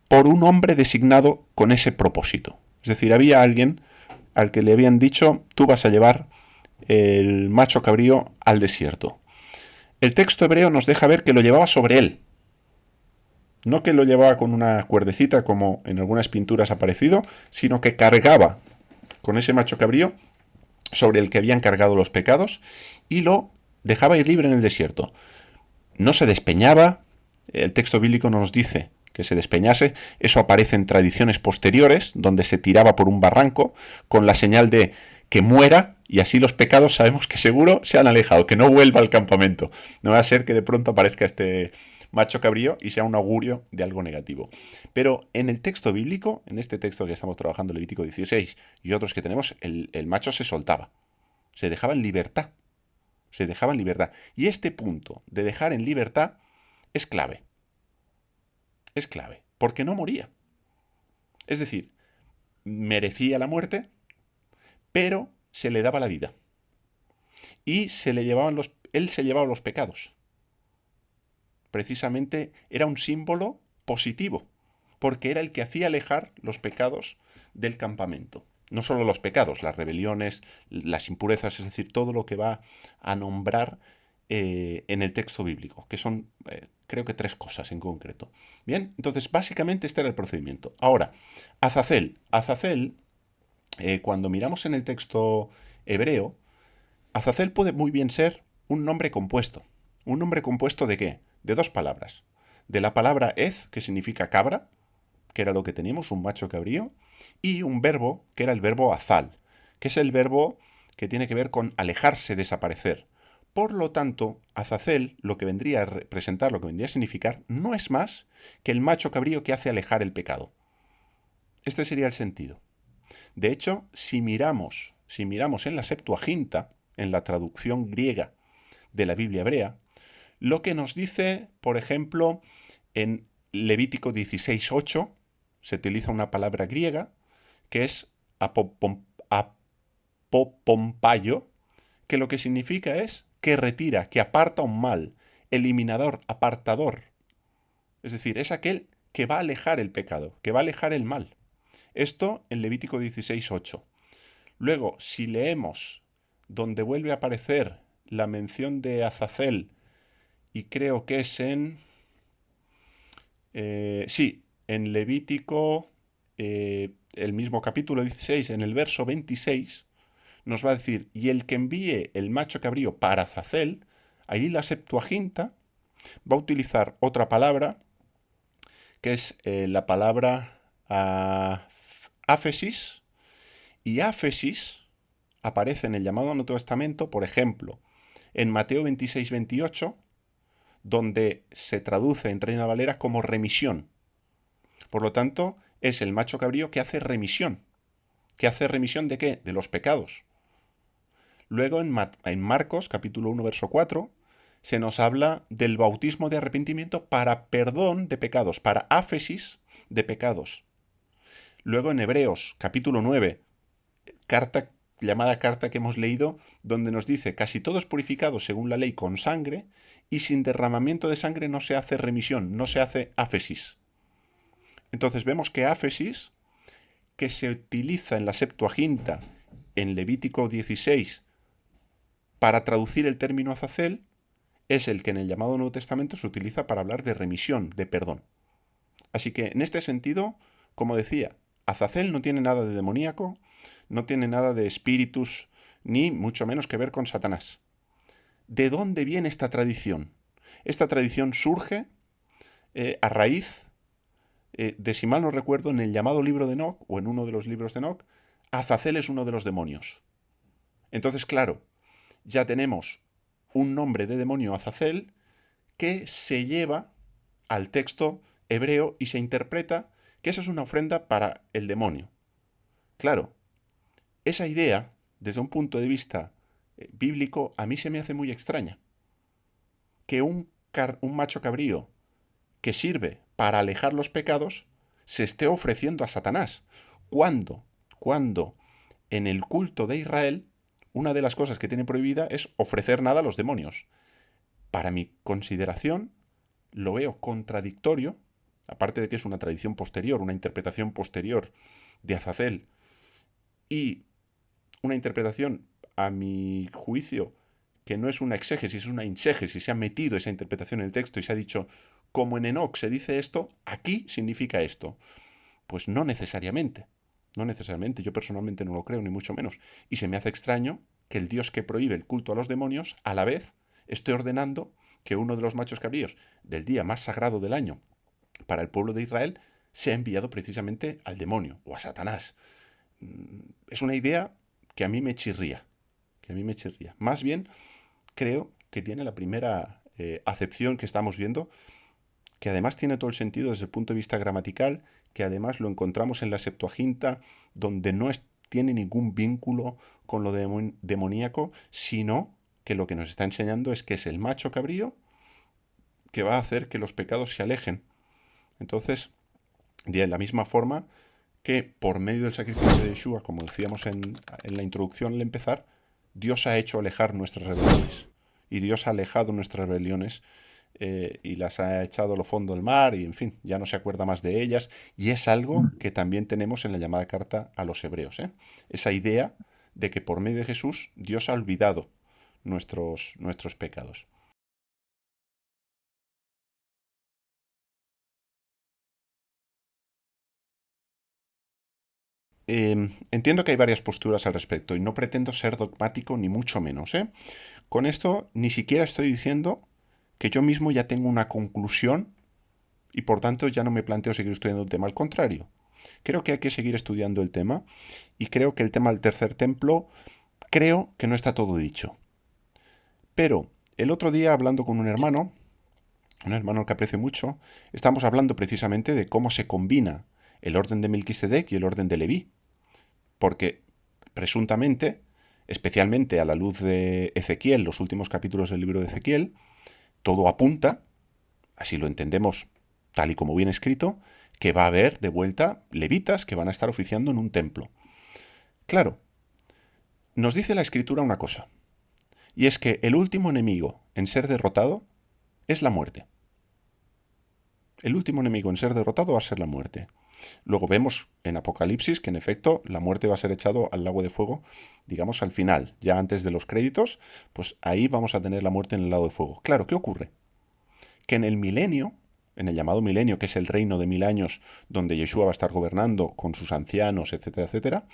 por un hombre designado con ese propósito. Es decir, había alguien al que le habían dicho, tú vas a llevar el macho cabrío al desierto. El texto hebreo nos deja ver que lo llevaba sobre él. No que lo llevaba con una cuerdecita como en algunas pinturas ha aparecido, sino que cargaba con ese macho cabrío sobre el que habían cargado los pecados y lo dejaba ir libre en el desierto. No se despeñaba, el texto bíblico nos dice que se despeñase, eso aparece en tradiciones posteriores, donde se tiraba por un barranco con la señal de que muera, y así los pecados sabemos que seguro se han alejado, que no vuelva al campamento. No va a ser que de pronto aparezca este macho cabrío y sea un augurio de algo negativo. Pero en el texto bíblico, en este texto que estamos trabajando, Levítico 16, y otros que tenemos, el macho se soltaba, se dejaba en libertad. Se dejaba en libertad. Y este punto de dejar en libertad es clave. Es clave, porque no moría. Es decir, merecía la muerte, pero se le daba la vida. Y él se llevaba los pecados. Precisamente era un símbolo positivo, porque era el que hacía alejar los pecados del campamento. No solo los pecados, las rebeliones, las impurezas, es decir, todo lo que va a nombrar en el texto bíblico, que son, creo que 3 cosas en concreto. Bien, entonces básicamente este era el procedimiento. Ahora, Azazel, cuando miramos en el texto hebreo, Azazel puede muy bien ser un nombre compuesto. ¿Un nombre compuesto de qué? De 2 palabras. De la palabra ez, que significa cabra, que era lo que teníamos, un macho cabrío, y un verbo, que era el verbo azal, que es el verbo que tiene que ver con alejarse, desaparecer. Por lo tanto, Azazel, lo que vendría a representar, lo que vendría a significar, no es más que el macho cabrío que hace alejar el pecado. Este sería el sentido. De hecho, si miramos en la Septuaginta, en la traducción griega de la Biblia hebrea, lo que nos dice, por ejemplo, en Levítico 16:8, se utiliza una palabra griega que es apopompayo, que lo que significa es que retira, que aparta un mal, eliminador, apartador. Es decir, es aquel que va a alejar el pecado, que va a alejar el mal. Esto en Levítico 16:8. Luego, si leemos donde vuelve a aparecer la mención de Azazel, y creo que es en Levítico, el mismo capítulo 16, en el verso 26, nos va a decir, y el que envíe el macho cabrío para Azazel, ahí la Septuaginta va a utilizar otra palabra, que es la palabra áfesis, y áfesis aparece en el llamado Nuevo Testamento, por ejemplo, en Mateo 26-28, donde se traduce en Reina Valera como remisión. Por lo tanto, es el macho cabrío que hace remisión. ¿Que hace remisión de qué? De los pecados. Luego en Marcos, capítulo 1, verso 4, se nos habla del bautismo de arrepentimiento para perdón de pecados, para áfesis de pecados. Luego en Hebreos, capítulo 9, llamada carta que hemos leído, donde nos dice, casi todo es purificado según la ley con sangre, y sin derramamiento de sangre no se hace remisión, no se hace áfesis. Entonces vemos que áfesis, que se utiliza en la Septuaginta, en Levítico 16, para traducir el término Azazel, es el que en el llamado Nuevo Testamento se utiliza para hablar de remisión, de perdón. Así que en este sentido, como decía, Azazel no tiene nada de demoníaco, no tiene nada de espíritus, ni mucho menos que ver con Satanás. ¿De dónde viene esta tradición? Esta tradición surge a raíz de, si mal no recuerdo, en el llamado libro de Enoc, o en uno de los libros de Enoc, Azazel es uno de los demonios. Entonces, claro, ya tenemos un nombre de demonio Azazel que se lleva al texto hebreo y se interpreta que esa es una ofrenda para el demonio. Claro, esa idea, desde un punto de vista bíblico, a mí se me hace muy extraña. Que un macho cabrío que sirve para alejar los pecados se esté ofreciendo a Satanás. ¿Cuándo? Cuando en el culto de Israel una de las cosas que tiene prohibida es ofrecer nada a los demonios. Para mi consideración, lo veo contradictorio, aparte de que es una tradición posterior, una interpretación posterior de Azazel, y una interpretación, a mi juicio, que no es una exégesis, es una inségesis. Se ha metido esa interpretación en el texto y se ha dicho, como en Enoch se dice esto, aquí significa esto. Pues no necesariamente. No necesariamente. Yo personalmente no lo creo, ni mucho menos. Y se me hace extraño que el Dios que prohíbe el culto a los demonios, a la vez, esté ordenando que uno de los machos cabríos del día más sagrado del año para el pueblo de Israel sea enviado precisamente al demonio o a Satanás. Es una idea que a mí me chirría. Que a mí me chirría. Más bien, creo que tiene la primera acepción que estamos viendo, que además tiene todo el sentido desde el punto de vista gramatical, que además lo encontramos en la Septuaginta, donde no tiene ningún vínculo con lo demoníaco, sino que lo que nos está enseñando es que es el macho cabrío que va a hacer que los pecados se alejen. Entonces, de la misma forma que por medio del sacrificio de Yeshua, como decíamos en la introducción al empezar, Dios ha hecho alejar nuestras rebeliones. Y Dios ha alejado nuestras rebeliones y las ha echado a lo fondo del mar y, en fin, ya no se acuerda más de ellas. Y es algo que también tenemos en la llamada carta a los hebreos. Esa idea de que por medio de Jesús Dios ha olvidado nuestros pecados. Entiendo que hay varias posturas al respecto y no pretendo ser dogmático ni mucho menos. Con esto ni siquiera estoy diciendo que yo mismo ya tengo una conclusión y por tanto ya no me planteo seguir estudiando el tema. Al contrario, creo que hay que seguir estudiando el tema y creo que el tema del tercer templo, creo que no está todo dicho. Pero el otro día hablando con un hermano que aprecio mucho, estamos hablando precisamente de cómo se combina el orden de Melquisedec y el orden de Leví. Porque presuntamente, especialmente a la luz de Ezequiel, los últimos capítulos del libro de Ezequiel, todo apunta, así lo entendemos tal y como viene escrito, que va a haber de vuelta levitas que van a estar oficiando en un templo. Claro, nos dice la escritura una cosa, y es que el último enemigo en ser derrotado es la muerte. El último enemigo en ser derrotado va a ser la muerte. Luego vemos en Apocalipsis que en efecto la muerte va a ser echado al lago de fuego, digamos al final, ya antes de los créditos, pues ahí vamos a tener la muerte en el lago de fuego. Claro, ¿qué ocurre? Que en el milenio, en el llamado milenio, que es el reino de 1000 años, donde Yeshua va a estar gobernando con sus ancianos, etcétera, etcétera,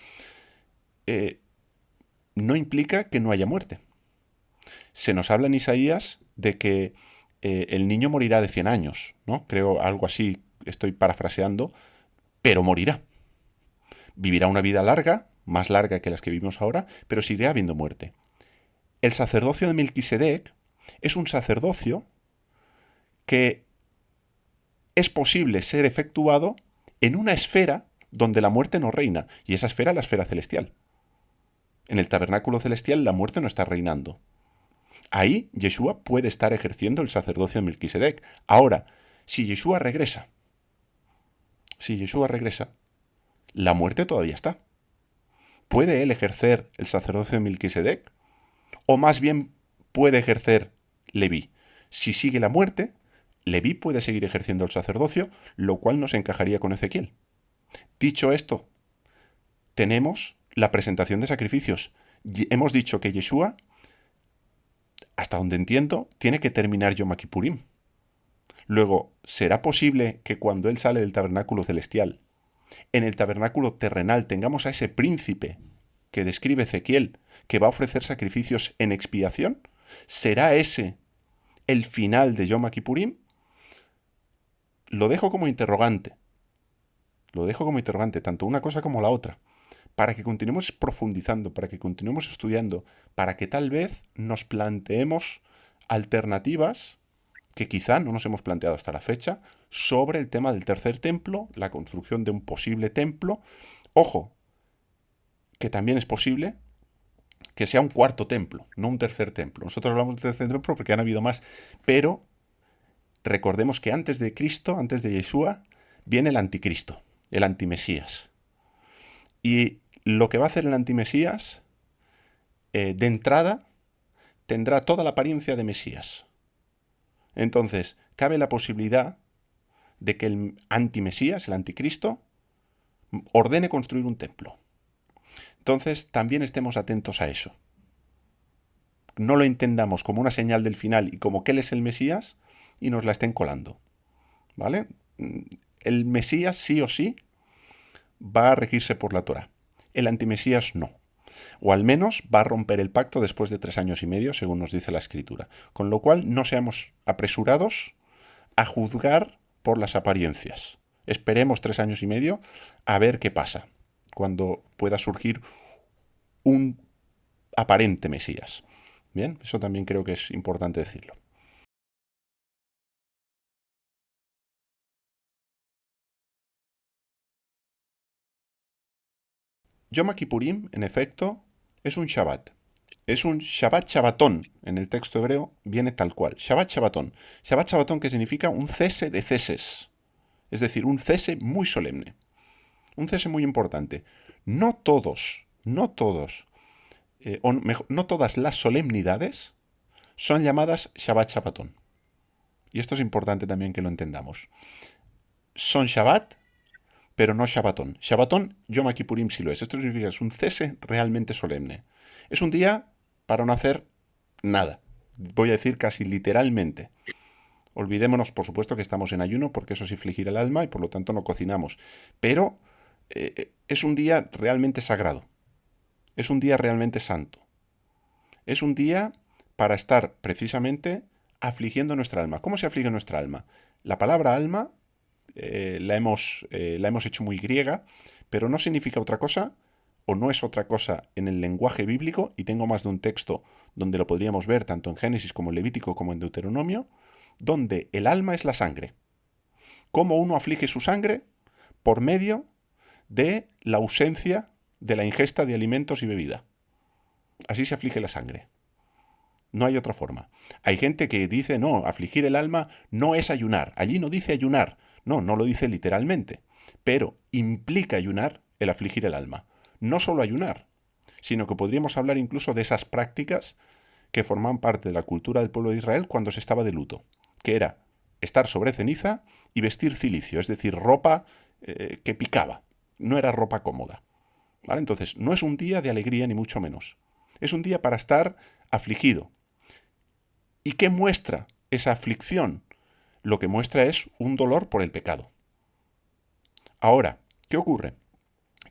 no implica que no haya muerte. Se nos habla en Isaías de que el niño morirá de 100 años, ¿no? Creo algo así, estoy parafraseando, pero morirá. Vivirá una vida larga, más larga que las que vivimos ahora, pero seguirá habiendo muerte. El sacerdocio de Melquisedec es un sacerdocio que es posible ser efectuado en una esfera donde la muerte no reina, y esa esfera es la esfera celestial. En el tabernáculo celestial la muerte no está reinando. Ahí Yeshua puede estar ejerciendo el sacerdocio de Melquisedec. Ahora, si Yeshua regresa, la muerte todavía está. ¿Puede él ejercer el sacerdocio de Melquisedec? O más bien puede ejercer Leví. Si sigue la muerte, Leví puede seguir ejerciendo el sacerdocio, lo cual nos encajaría con Ezequiel. Dicho esto, tenemos la presentación de sacrificios. Hemos dicho que Yeshua, hasta donde entiendo, tiene que terminar Yom Kippurim. Luego, ¿será posible que cuando él sale del tabernáculo celestial, en el tabernáculo terrenal tengamos a ese príncipe que describe Ezequiel, que va a ofrecer sacrificios en expiación? ¿Será ese el final de Yom Kippurim? Lo dejo como interrogante. Tanto una cosa como la otra. Para que continuemos profundizando, para que continuemos estudiando, para que tal vez nos planteemos alternativas que quizá no nos hemos planteado hasta la fecha sobre el tema del tercer templo, la construcción de un posible templo. Ojo, que también es posible que sea un cuarto templo, no un tercer templo. Nosotros hablamos de tercer templo porque han habido más, pero recordemos que antes de Cristo, antes de Yeshua, viene el anticristo, el antimesías. Y lo que va a hacer el antimesías, de entrada, tendrá toda la apariencia de Mesías. Entonces, cabe la posibilidad de que el antimesías, el anticristo, ordene construir un templo. Entonces, también estemos atentos a eso. No lo entendamos como una señal del final y como que él es el Mesías y nos la estén colando. ¿Vale? El Mesías sí o sí va a regirse por la Torá. El antimesías no. O al menos va a romper el pacto después de 3 años y medio, según nos dice la Escritura. Con lo cual, no seamos apresurados a juzgar por las apariencias. Esperemos 3 años y medio a ver qué pasa cuando pueda surgir un aparente Mesías. Bien, eso también creo que es importante decirlo. Yom Kippurim, en efecto, es un Shabbat. Es un Shabbat Shabbatón. En el texto hebreo viene tal cual. Shabbat Shabbatón. Shabbat Shabbatón, que significa un cese de ceses. Es decir, un cese muy solemne. Un cese muy importante. No todas las solemnidades son llamadas Shabbat Shabbatón. Y esto es importante también que lo entendamos. Son Shabbat, pero no Shabbatón. Shabbatón, Yom Kippurim sí lo es. Esto significa que es un cese realmente solemne. Es un día para no hacer nada. Voy a decir casi literalmente. Olvidémonos, por supuesto, que estamos en ayuno, porque eso es infligir el alma y por lo tanto no cocinamos. Pero es un día realmente sagrado. Es un día realmente santo. Es un día para estar precisamente afligiendo nuestra alma. ¿Cómo se aflige nuestra alma? La palabra alma la hemos hecho muy griega, pero no significa otra cosa, o no es otra cosa en el lenguaje bíblico, y tengo más de un texto donde lo podríamos ver, tanto en Génesis como en Levítico como en Deuteronomio, donde el alma es la sangre. ¿Cómo uno aflige su sangre? Por medio de la ausencia de la ingesta de alimentos y bebida. Así se aflige la sangre. No hay otra forma. Hay gente que dice, no, afligir el alma no es ayunar. Allí no dice ayunar. No, no lo dice literalmente. Pero implica ayunar el afligir el alma. No solo ayunar, sino que podríamos hablar incluso de esas prácticas que forman parte de la cultura del pueblo de Israel cuando se estaba de luto, que era estar sobre ceniza y vestir cilicio, es decir, ropa que picaba. No era ropa cómoda. ¿Vale? Entonces, no es un día de alegría ni mucho menos. Es un día para estar afligido. ¿Y qué muestra esa aflicción? Lo que muestra es un dolor por el pecado. Ahora, ¿qué ocurre?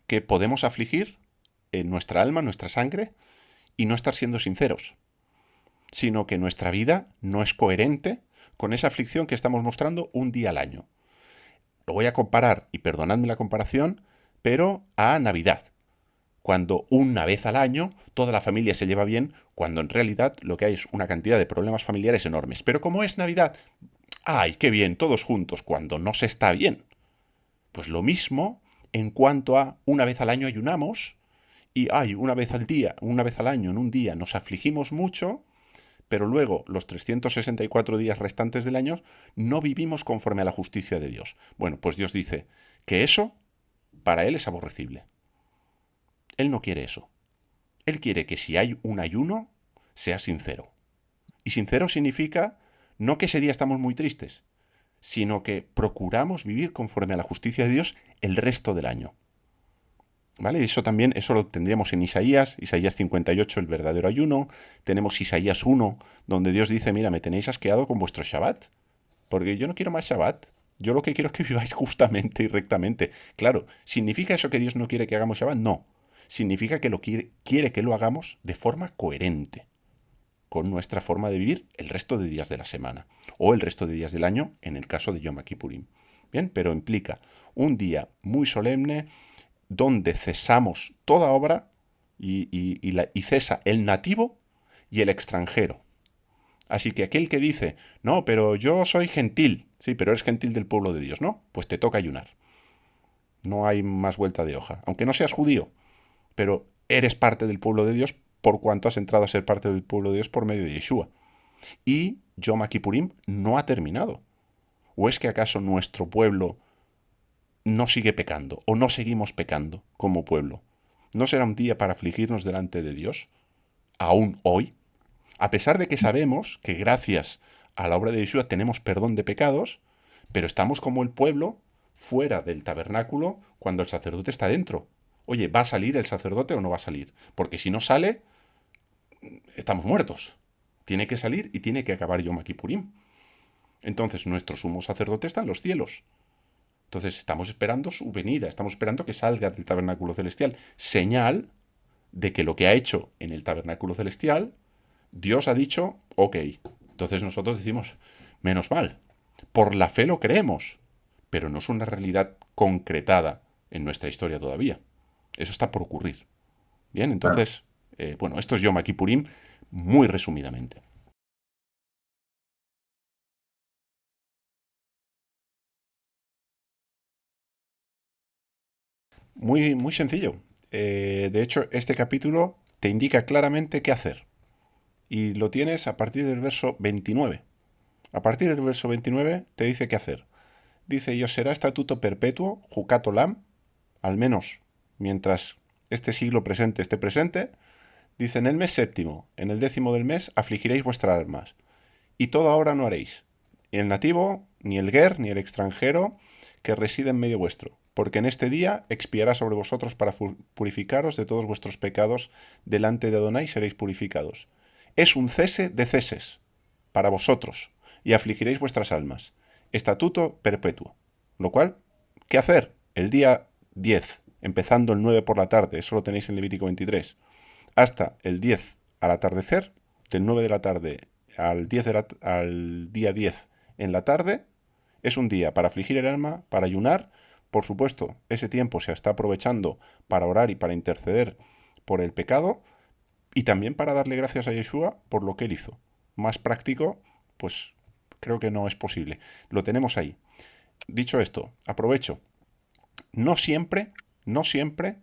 Que podemos afligir en nuestra alma, nuestra sangre, y no estar siendo sinceros, sino que nuestra vida no es coherente con esa aflicción que estamos mostrando un día al año. Lo voy a comparar, y perdonadme la comparación, pero a Navidad, cuando una vez al año toda la familia se lleva bien, cuando en realidad lo que hay es una cantidad de problemas familiares enormes. Pero como es Navidad, ¡ay, qué bien, todos juntos! Cuando no se está bien. Pues lo mismo en cuanto a una vez al año ayunamos y una vez al día, una vez al año, en un día nos afligimos mucho, pero luego los 364 días restantes del año no vivimos conforme a la justicia de Dios. Bueno, pues Dios dice que eso para Él es aborrecible. Él no quiere eso. Él quiere que si hay un ayuno, sea sincero. Y sincero significa no que ese día estamos muy tristes, sino que procuramos vivir conforme a la justicia de Dios el resto del año. ¿Vale? Eso lo tendríamos en Isaías 58, el verdadero ayuno. Tenemos Isaías 1, donde Dios dice, mira, me tenéis asqueado con vuestro Shabbat, porque yo no quiero más Shabbat. Yo lo que quiero es que viváis justamente y rectamente. Claro, ¿significa eso que Dios no quiere que hagamos Shabbat? No. Significa que quiere que lo hagamos de forma coherente con nuestra forma de vivir el resto de días de la semana o el resto de días del año en el caso de Yom Kippurim. Bien, pero implica un día muy solemne donde cesamos toda obra y cesa el nativo y el extranjero. Así que aquel que dice, no, pero yo soy gentil, sí, pero eres gentil del pueblo de Dios, ¿no? Pues te toca ayunar. No hay más vuelta de hoja. Aunque no seas judío, pero eres parte del pueblo de Dios por cuanto has entrado a ser parte del pueblo de Dios por medio de Yeshua. Y Yom Kippurim no ha terminado. ¿O es que acaso nuestro pueblo no sigue pecando o no seguimos pecando como pueblo? ¿No será un día para afligirnos delante de Dios? ¿Aún hoy? A pesar de que sabemos que gracias a la obra de Yeshua tenemos perdón de pecados, pero estamos como el pueblo fuera del tabernáculo cuando el sacerdote está dentro. Oye, ¿va a salir el sacerdote o no va a salir? Porque si no sale, estamos muertos. Tiene que salir y tiene que acabar Yom Kippurim. Entonces nuestro sumo sacerdote está en los cielos. Entonces estamos esperando su venida, estamos esperando que salga del tabernáculo celestial. Señal de que lo que ha hecho en el tabernáculo celestial, Dios ha dicho, ok. Entonces nosotros decimos, menos mal. Por la fe lo creemos, pero no es una realidad concretada en nuestra historia todavía. Eso está por ocurrir. Bien, Claro. entonces, bueno, esto es Yom Kippurim muy resumidamente. Muy, muy sencillo. De hecho, este capítulo te indica claramente qué hacer. Y lo tienes a partir del verso 29. A partir del verso 29 te dice qué hacer. Dice, y os será estatuto perpetuo, jucat olam, al menos mientras este siglo presente esté presente. Dice, en el mes séptimo, en el 10º del mes, afligiréis vuestras almas. Y toda hora no haréis, ni el nativo, ni el guer, ni el extranjero que reside en medio vuestro, porque en este día expiará sobre vosotros para purificaros de todos vuestros pecados, delante de Adonai seréis purificados. Es un cese de ceses para vosotros, y afligiréis vuestras almas. Estatuto perpetuo. Lo cual, ¿qué hacer? El día 10, empezando el 9 por la tarde, eso lo tenéis en Levítico 23, hasta el 10 al atardecer, del 9 de la tarde al día 10 en la tarde, es un día para afligir el alma, para ayunar. Por supuesto, ese tiempo se está aprovechando para orar y para interceder por el pecado y también para darle gracias a Yeshua por lo que él hizo. Más práctico, pues creo que no es posible. Lo tenemos ahí. Dicho esto, aprovecho. No siempre, no siempre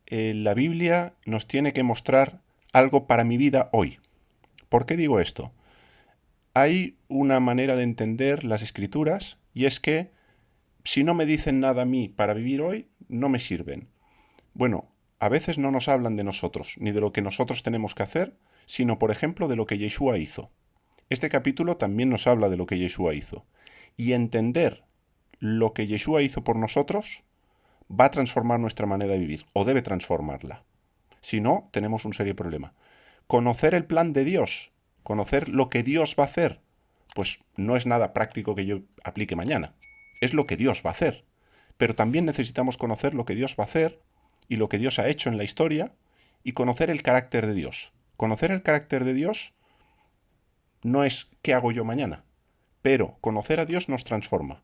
la Biblia nos tiene que mostrar algo para mi vida hoy. ¿Por qué digo esto? Hay una manera de entender las escrituras y es que si no me dicen nada a mí para vivir hoy, no me sirven. Bueno, a veces no nos hablan de nosotros, ni de lo que nosotros tenemos que hacer, sino, por ejemplo, de lo que Yeshua hizo. Este capítulo también nos habla de lo que Yeshua hizo. Y entender lo que Yeshua hizo por nosotros va a transformar nuestra manera de vivir, o debe transformarla. Si no, tenemos un serio problema. Conocer el plan de Dios, conocer lo que Dios va a hacer, pues no es nada práctico que yo aplique mañana. Es lo que Dios va a hacer. Pero también necesitamos conocer lo que Dios va a hacer y lo que Dios ha hecho en la historia y conocer el carácter de Dios. Conocer el carácter de Dios no es qué hago yo mañana, pero conocer a Dios nos transforma.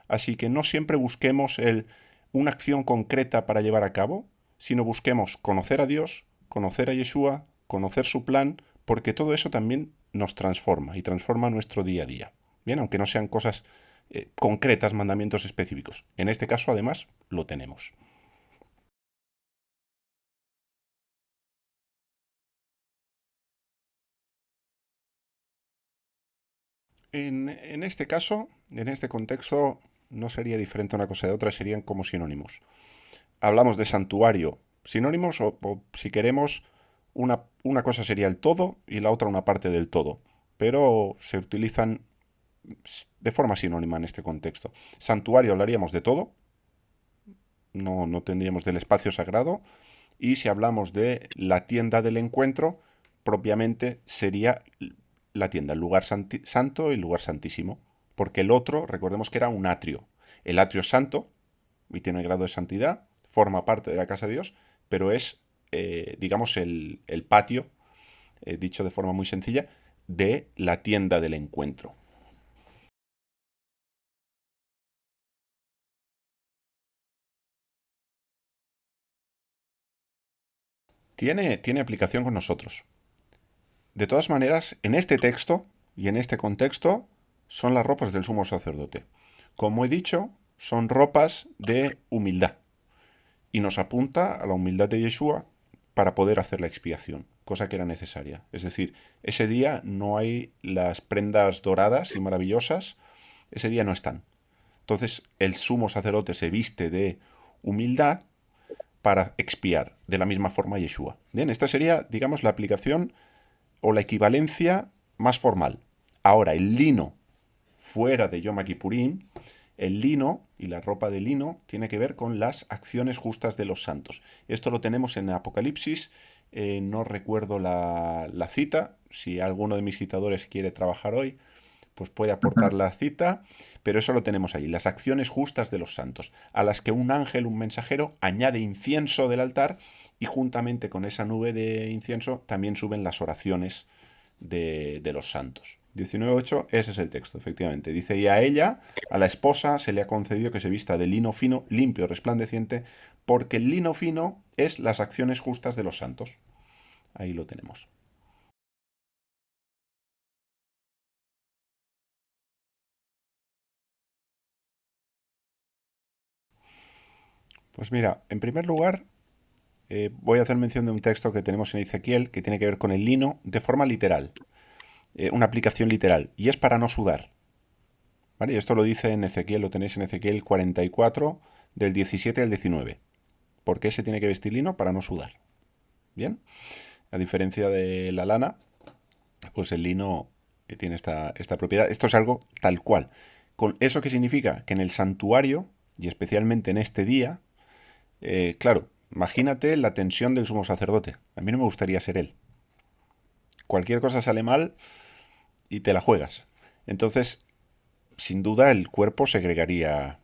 Así que no siempre busquemos una acción concreta para llevar a cabo, sino busquemos conocer a Dios, conocer a Yeshua, conocer su plan, porque todo eso también nos transforma y transforma nuestro día a día. Bien, aunque no sean cosas concretas, mandamientos específicos. En este caso, además, lo tenemos. En este caso, en este contexto, no sería diferente una cosa de otra, serían como sinónimos. Hablamos de santuario, sinónimos o si queremos, una cosa sería el todo y la otra una parte del todo, pero se utilizan de forma sinónima en este contexto. Santuario hablaríamos de todo, no tendríamos del espacio sagrado, y si hablamos de la tienda del encuentro, propiamente sería la tienda, el lugar santo y el lugar santísimo, porque el otro, recordemos que era un atrio. El atrio es santo y tiene grado de santidad, forma parte de la casa de Dios, pero es, digamos, el patio, dicho de forma muy sencilla, de la tienda del encuentro. Tiene aplicación con nosotros. De todas maneras, en este texto y en este contexto son las ropas del sumo sacerdote. Como he dicho, son ropas de humildad y nos apunta a la humildad de Yeshua para poder hacer la expiación, cosa que era necesaria. Es decir, ese día no hay las prendas doradas y maravillosas, ese día no están. Entonces el sumo sacerdote se viste de humildad para expiar, de la misma forma Yeshua. Bien, esta sería, digamos, la aplicación o la equivalencia más formal. Ahora, el lino fuera de Yom Kippurim, el lino y la ropa de lino tiene que ver con las acciones justas de los santos. Esto lo tenemos en Apocalipsis, no recuerdo la cita, si alguno de mis citadores quiere trabajar hoy, pues puede aportar la cita, pero eso lo tenemos ahí, las acciones justas de los santos, a las que un ángel, un mensajero, añade incienso del altar y juntamente con esa nube de incienso también suben las oraciones de los santos. 19.8, ese es el texto, efectivamente. Dice, y a ella, a la esposa, se le ha concedido que se vista de lino fino, limpio, resplandeciente, porque el lino fino es las acciones justas de los santos. Ahí lo tenemos. Pues mira, en primer lugar, voy a hacer mención de un texto que tenemos en Ezequiel que tiene que ver con el lino de forma literal, una aplicación literal, y es para no sudar. ¿Vale? Y esto lo dice en Ezequiel, lo tenéis en Ezequiel 44, del 17 al 19. ¿Por qué se tiene que vestir lino? Para no sudar. Bien, a diferencia de la lana, pues el lino tiene esta propiedad. Esto es algo tal cual. ¿Con eso qué significa? Que en el santuario, y especialmente en este día, claro, imagínate la tensión del sumo sacerdote. A mí no me gustaría ser él. Cualquier cosa sale mal y te la juegas. Entonces, sin duda, el cuerpo segregaría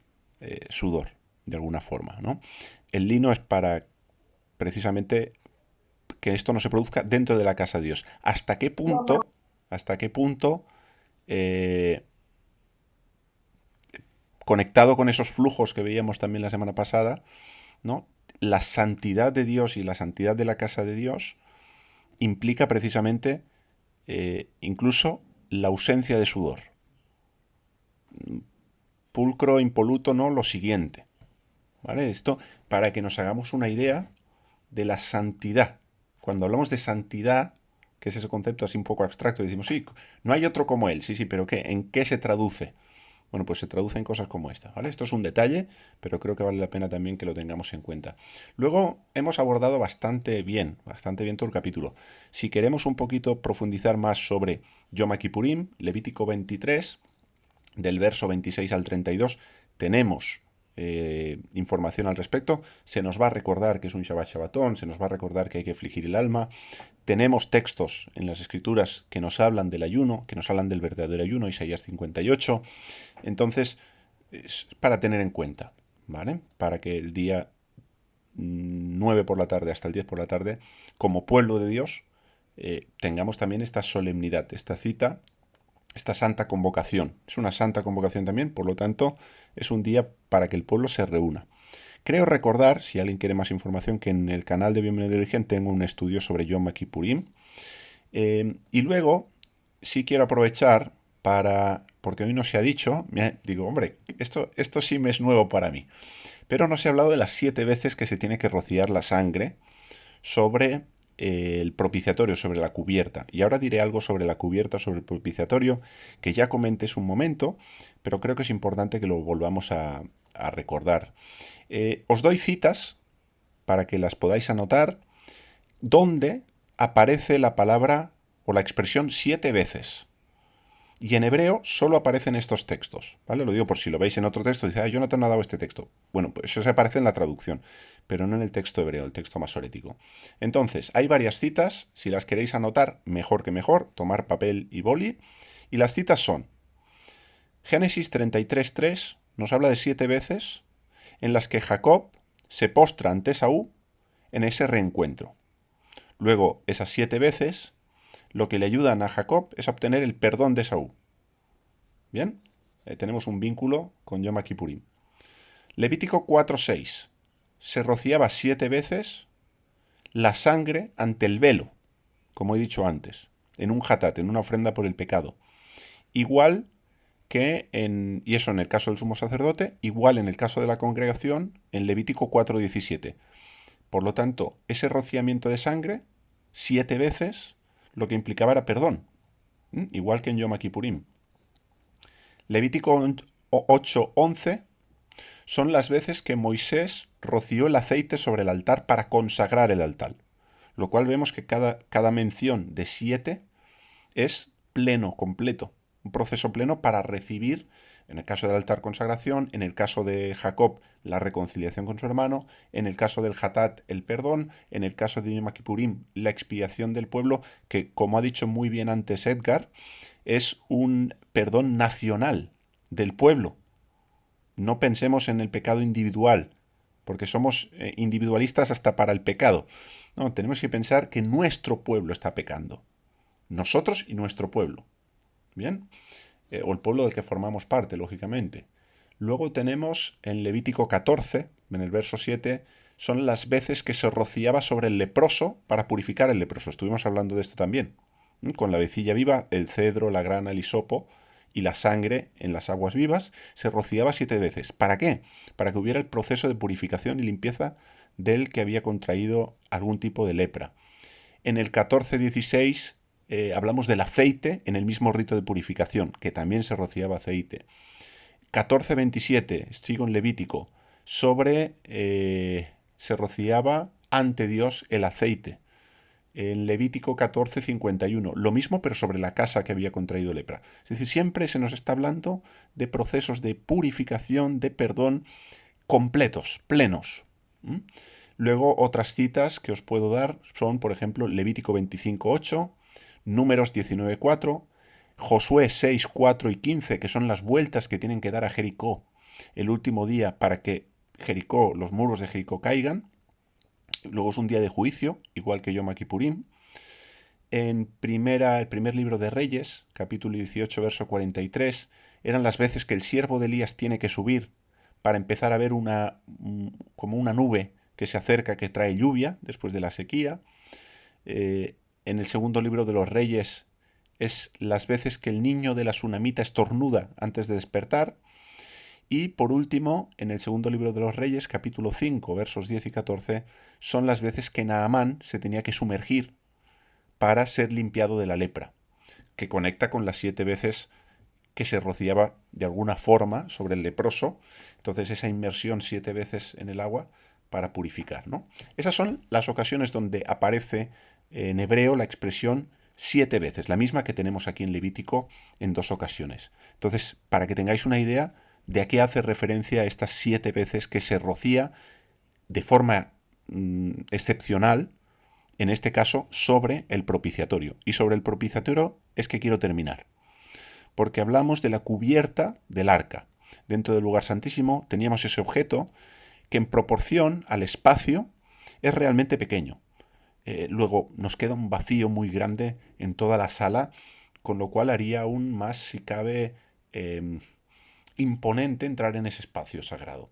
sudor, de alguna forma, ¿no? El lino es para, precisamente, que esto no se produzca dentro de la casa de Dios. Hasta qué punto, eh, conectado con esos flujos que veíamos también la semana pasada, ¿no? La santidad de Dios y la santidad de la casa de Dios implica precisamente incluso la ausencia de sudor. Pulcro, impoluto, no, lo siguiente. ¿Vale? Esto para que nos hagamos una idea de la santidad. Cuando hablamos de santidad, que es ese concepto así un poco abstracto, decimos, sí, no hay otro como él, sí, sí, pero ¿qué? ¿En qué se traduce? Bueno, pues se traduce en cosas como esta, ¿vale? Esto es un detalle, pero creo que vale la pena también que lo tengamos en cuenta. Luego hemos abordado bastante bien todo el capítulo. Si queremos un poquito profundizar más sobre Yom Kippurim, Levítico 23, del verso 26 al 32, tenemos información al respecto. Se nos va a recordar que es un Shabbat Shabbatón, se nos va a recordar que hay que afligir el alma. Tenemos textos en las escrituras que nos hablan del ayuno, que nos hablan del verdadero ayuno, Isaías 58. Entonces, es para tener en cuenta, ¿vale? Para que el día 9 por la tarde hasta el 10 por la tarde, como pueblo de Dios, tengamos también esta solemnidad, esta cita, esta santa convocación. Es una santa convocación también, por lo tanto, es un día para que el pueblo se reúna. Creo recordar, si alguien quiere más información, que en el canal de Bienvenido de Origen tengo un estudio sobre Yom Kippurim. Y luego, sí quiero aprovechar para, porque hoy no se ha dicho, digo, hombre, esto sí me es nuevo para mí, pero no se ha hablado de las 7 veces que se tiene que rociar la sangre sobre el propiciatorio, sobre la cubierta. Y ahora diré algo sobre la cubierta, sobre el propiciatorio, que ya comenté un momento, pero creo que es importante que lo volvamos a recordar. Os doy citas para que las podáis anotar, donde aparece la palabra o la expresión 7 veces. Y en hebreo solo aparecen estos textos, ¿vale? Lo digo por si lo veis en otro texto, dice, Jonathan ha dado este texto. Bueno, pues eso se aparece en la traducción, pero no en el texto hebreo, el texto masorético. Entonces, hay varias citas, si las queréis anotar, mejor que mejor, tomar papel y boli. Y las citas son, Génesis 33.3 nos habla de 7 veces en las que Jacob se postra ante Esaú en ese reencuentro. Luego, esas 7 veces lo que le ayudan a Jacob es a obtener el perdón de Esaú. ¿Bien? Tenemos un vínculo con Yom Kippurim. Levítico 4.6. Se rociaba 7 veces la sangre ante el velo, como he dicho antes. en un hatat, en una ofrenda por el pecado. Igual y eso en el caso del sumo sacerdote, igual en el caso de la congregación, en Levítico 4:17. Por lo tanto, ese rociamiento de sangre, 7 veces, lo que implicaba era perdón, igual que en Yom Kippurim. Levítico 8:11 son las veces que Moisés roció el aceite sobre el altar para consagrar el altar, lo cual vemos que cada mención de 7 es pleno, completo, un proceso pleno para recibir, en el caso del altar consagración, en el caso de Jacob, la reconciliación con su hermano, en el caso del Hatat, el perdón, en el caso de Yom Kippurim, la expiación del pueblo, que, como ha dicho muy bien antes Edgar, es un perdón nacional del pueblo. No pensemos en el pecado individual, porque somos individualistas hasta para el pecado. No, tenemos que pensar que nuestro pueblo está pecando. Nosotros y nuestro pueblo. ¿Bien? O el pueblo del que formamos parte, lógicamente. Luego tenemos en Levítico 14, en el verso 7, son las veces que se rociaba sobre el leproso para purificar el leproso. Estuvimos hablando de esto también. Con la vecilla viva, el cedro, la grana, el hisopo y la sangre en las aguas vivas, se rociaba 7 veces. ¿Para qué? Para que hubiera el proceso de purificación y limpieza del que había contraído algún tipo de lepra. En el 14:16 hablamos del aceite en el mismo rito de purificación, que también se rociaba aceite. 14:27, sigo en Levítico, se rociaba ante Dios el aceite. En Levítico 14:51, lo mismo pero sobre la casa que había contraído lepra. Es decir, siempre se nos está hablando de procesos de purificación, de perdón, completos, plenos. Luego otras citas que os puedo dar son, por ejemplo, Levítico 25:8, Números 19:4, Josué 6:4 y 15, que son las vueltas que tienen que dar a Jericó el último día para que los muros de Jericó caigan. Luego es un día de juicio, igual que Yom Kippurim. El primer libro de Reyes, capítulo 18, verso 43, eran las veces que el siervo de Elías tiene que subir para empezar a ver como una nube que se acerca, que trae lluvia después de la sequía. En el segundo libro de los Reyes es las veces que el niño de la sunamita estornuda antes de despertar. Y por último, en el segundo libro de los Reyes, capítulo 5, versos 10 y 14, son las veces que Naamán se tenía que sumergir para ser limpiado de la lepra, que conecta con las 7 veces que se rociaba de alguna forma sobre el leproso. Entonces esa inmersión 7 veces en el agua para purificar, ¿no? Esas son las ocasiones donde aparece en hebreo la expresión 7 veces, la misma que tenemos aquí en Levítico en 2 ocasiones. Entonces, para que tengáis una idea de a qué hace referencia estas 7 veces que se rocía de forma excepcional, en este caso, sobre el propiciatorio. Y sobre el propiciatorio es que quiero terminar, porque hablamos de la cubierta del arca. Dentro del lugar santísimo teníamos ese objeto que en proporción al espacio es realmente pequeño. Luego nos queda un vacío muy grande en toda la sala, con lo cual haría aún más, si cabe, imponente entrar en ese espacio sagrado.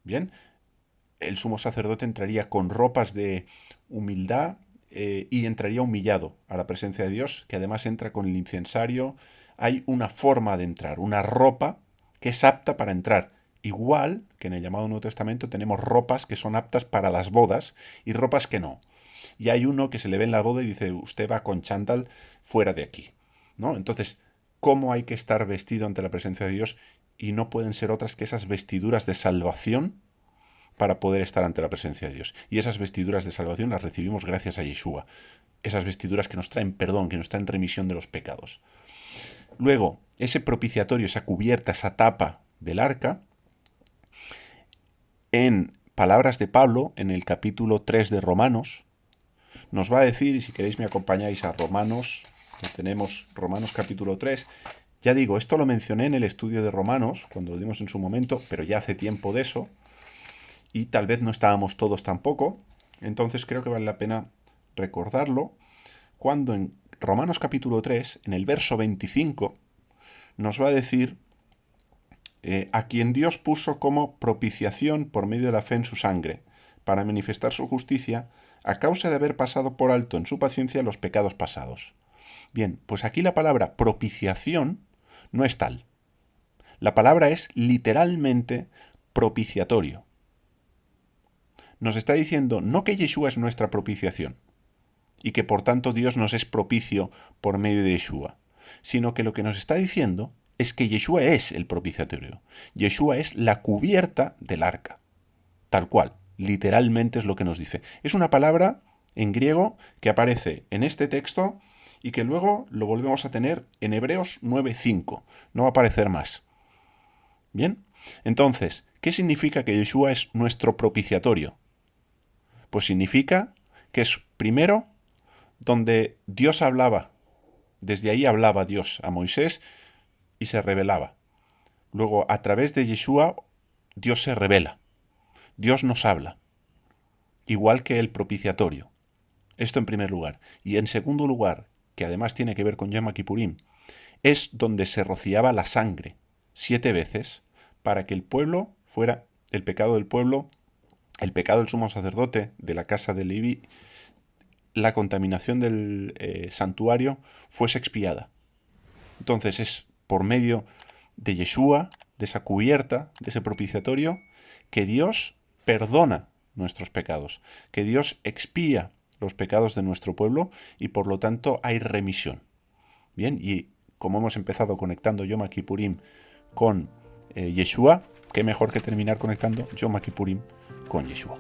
Bien, el sumo sacerdote entraría con ropas de humildad y entraría humillado a la presencia de Dios, que además entra con el incensario. Hay una forma de entrar, una ropa que es apta para entrar. Igual que en el llamado Nuevo Testamento tenemos ropas que son aptas para las bodas y ropas que no. Y hay uno que se le ve en la boda y dice, usted va con chándal fuera de aquí, ¿no? Entonces, ¿cómo hay que estar vestido ante la presencia de Dios? Y no pueden ser otras que esas vestiduras de salvación para poder estar ante la presencia de Dios. Y esas vestiduras de salvación las recibimos gracias a Yeshua. Esas vestiduras que nos traen perdón, que nos traen remisión de los pecados. Luego, ese propiciatorio, esa cubierta, esa tapa del arca, en palabras de Pablo, en el capítulo 3 de Romanos, nos va a decir, y si queréis me acompañáis a Romanos, que tenemos Romanos capítulo 3, ya digo, esto lo mencioné en el estudio de Romanos, cuando lo dimos en su momento, pero ya hace tiempo de eso, y tal vez no estábamos todos tampoco, entonces creo que vale la pena recordarlo, cuando en Romanos capítulo 3, en el verso 25, nos va a decir a quien Dios puso como propiciación por medio de la fe en su sangre, para manifestar su justicia, a causa de haber pasado por alto en su paciencia los pecados pasados. Bien, pues aquí la palabra propiciación no es tal. La palabra es literalmente propiciatorio. Nos está diciendo no que Yeshua es nuestra propiciación y que por tanto Dios nos es propicio por medio de Yeshua, sino que lo que nos está diciendo es que Yeshua es el propiciatorio. Yeshua es la cubierta del arca. Tal cual, literalmente es lo que nos dice. Es una palabra en griego que aparece en este texto y que luego lo volvemos a tener en Hebreos 9:5. No va a aparecer más. Bien, entonces, ¿qué significa que Yeshua es nuestro propiciatorio? Pues significa que es primero donde Dios hablaba. Desde ahí hablaba Dios a Moisés y se revelaba. Luego, a través de Yeshua, Dios se revela. Dios nos habla. Igual que el propiciatorio. Esto en primer lugar. Y en segundo lugar, que además tiene que ver con Yom Kippurim, es donde se rociaba la sangre 7 veces para que el pueblo fuera, el pecado del pueblo, el pecado del sumo sacerdote de la casa de Leví, la contaminación del santuario fuese expiada. Entonces es por medio de Yeshua, de esa cubierta, de ese propiciatorio, que Dios perdona nuestros pecados, que Dios expía los pecados de nuestro pueblo y por lo tanto hay remisión. Bien, y como hemos empezado conectando Yom Kippurim con Yeshua, qué mejor que terminar conectando Yom Kippurim con Yeshua.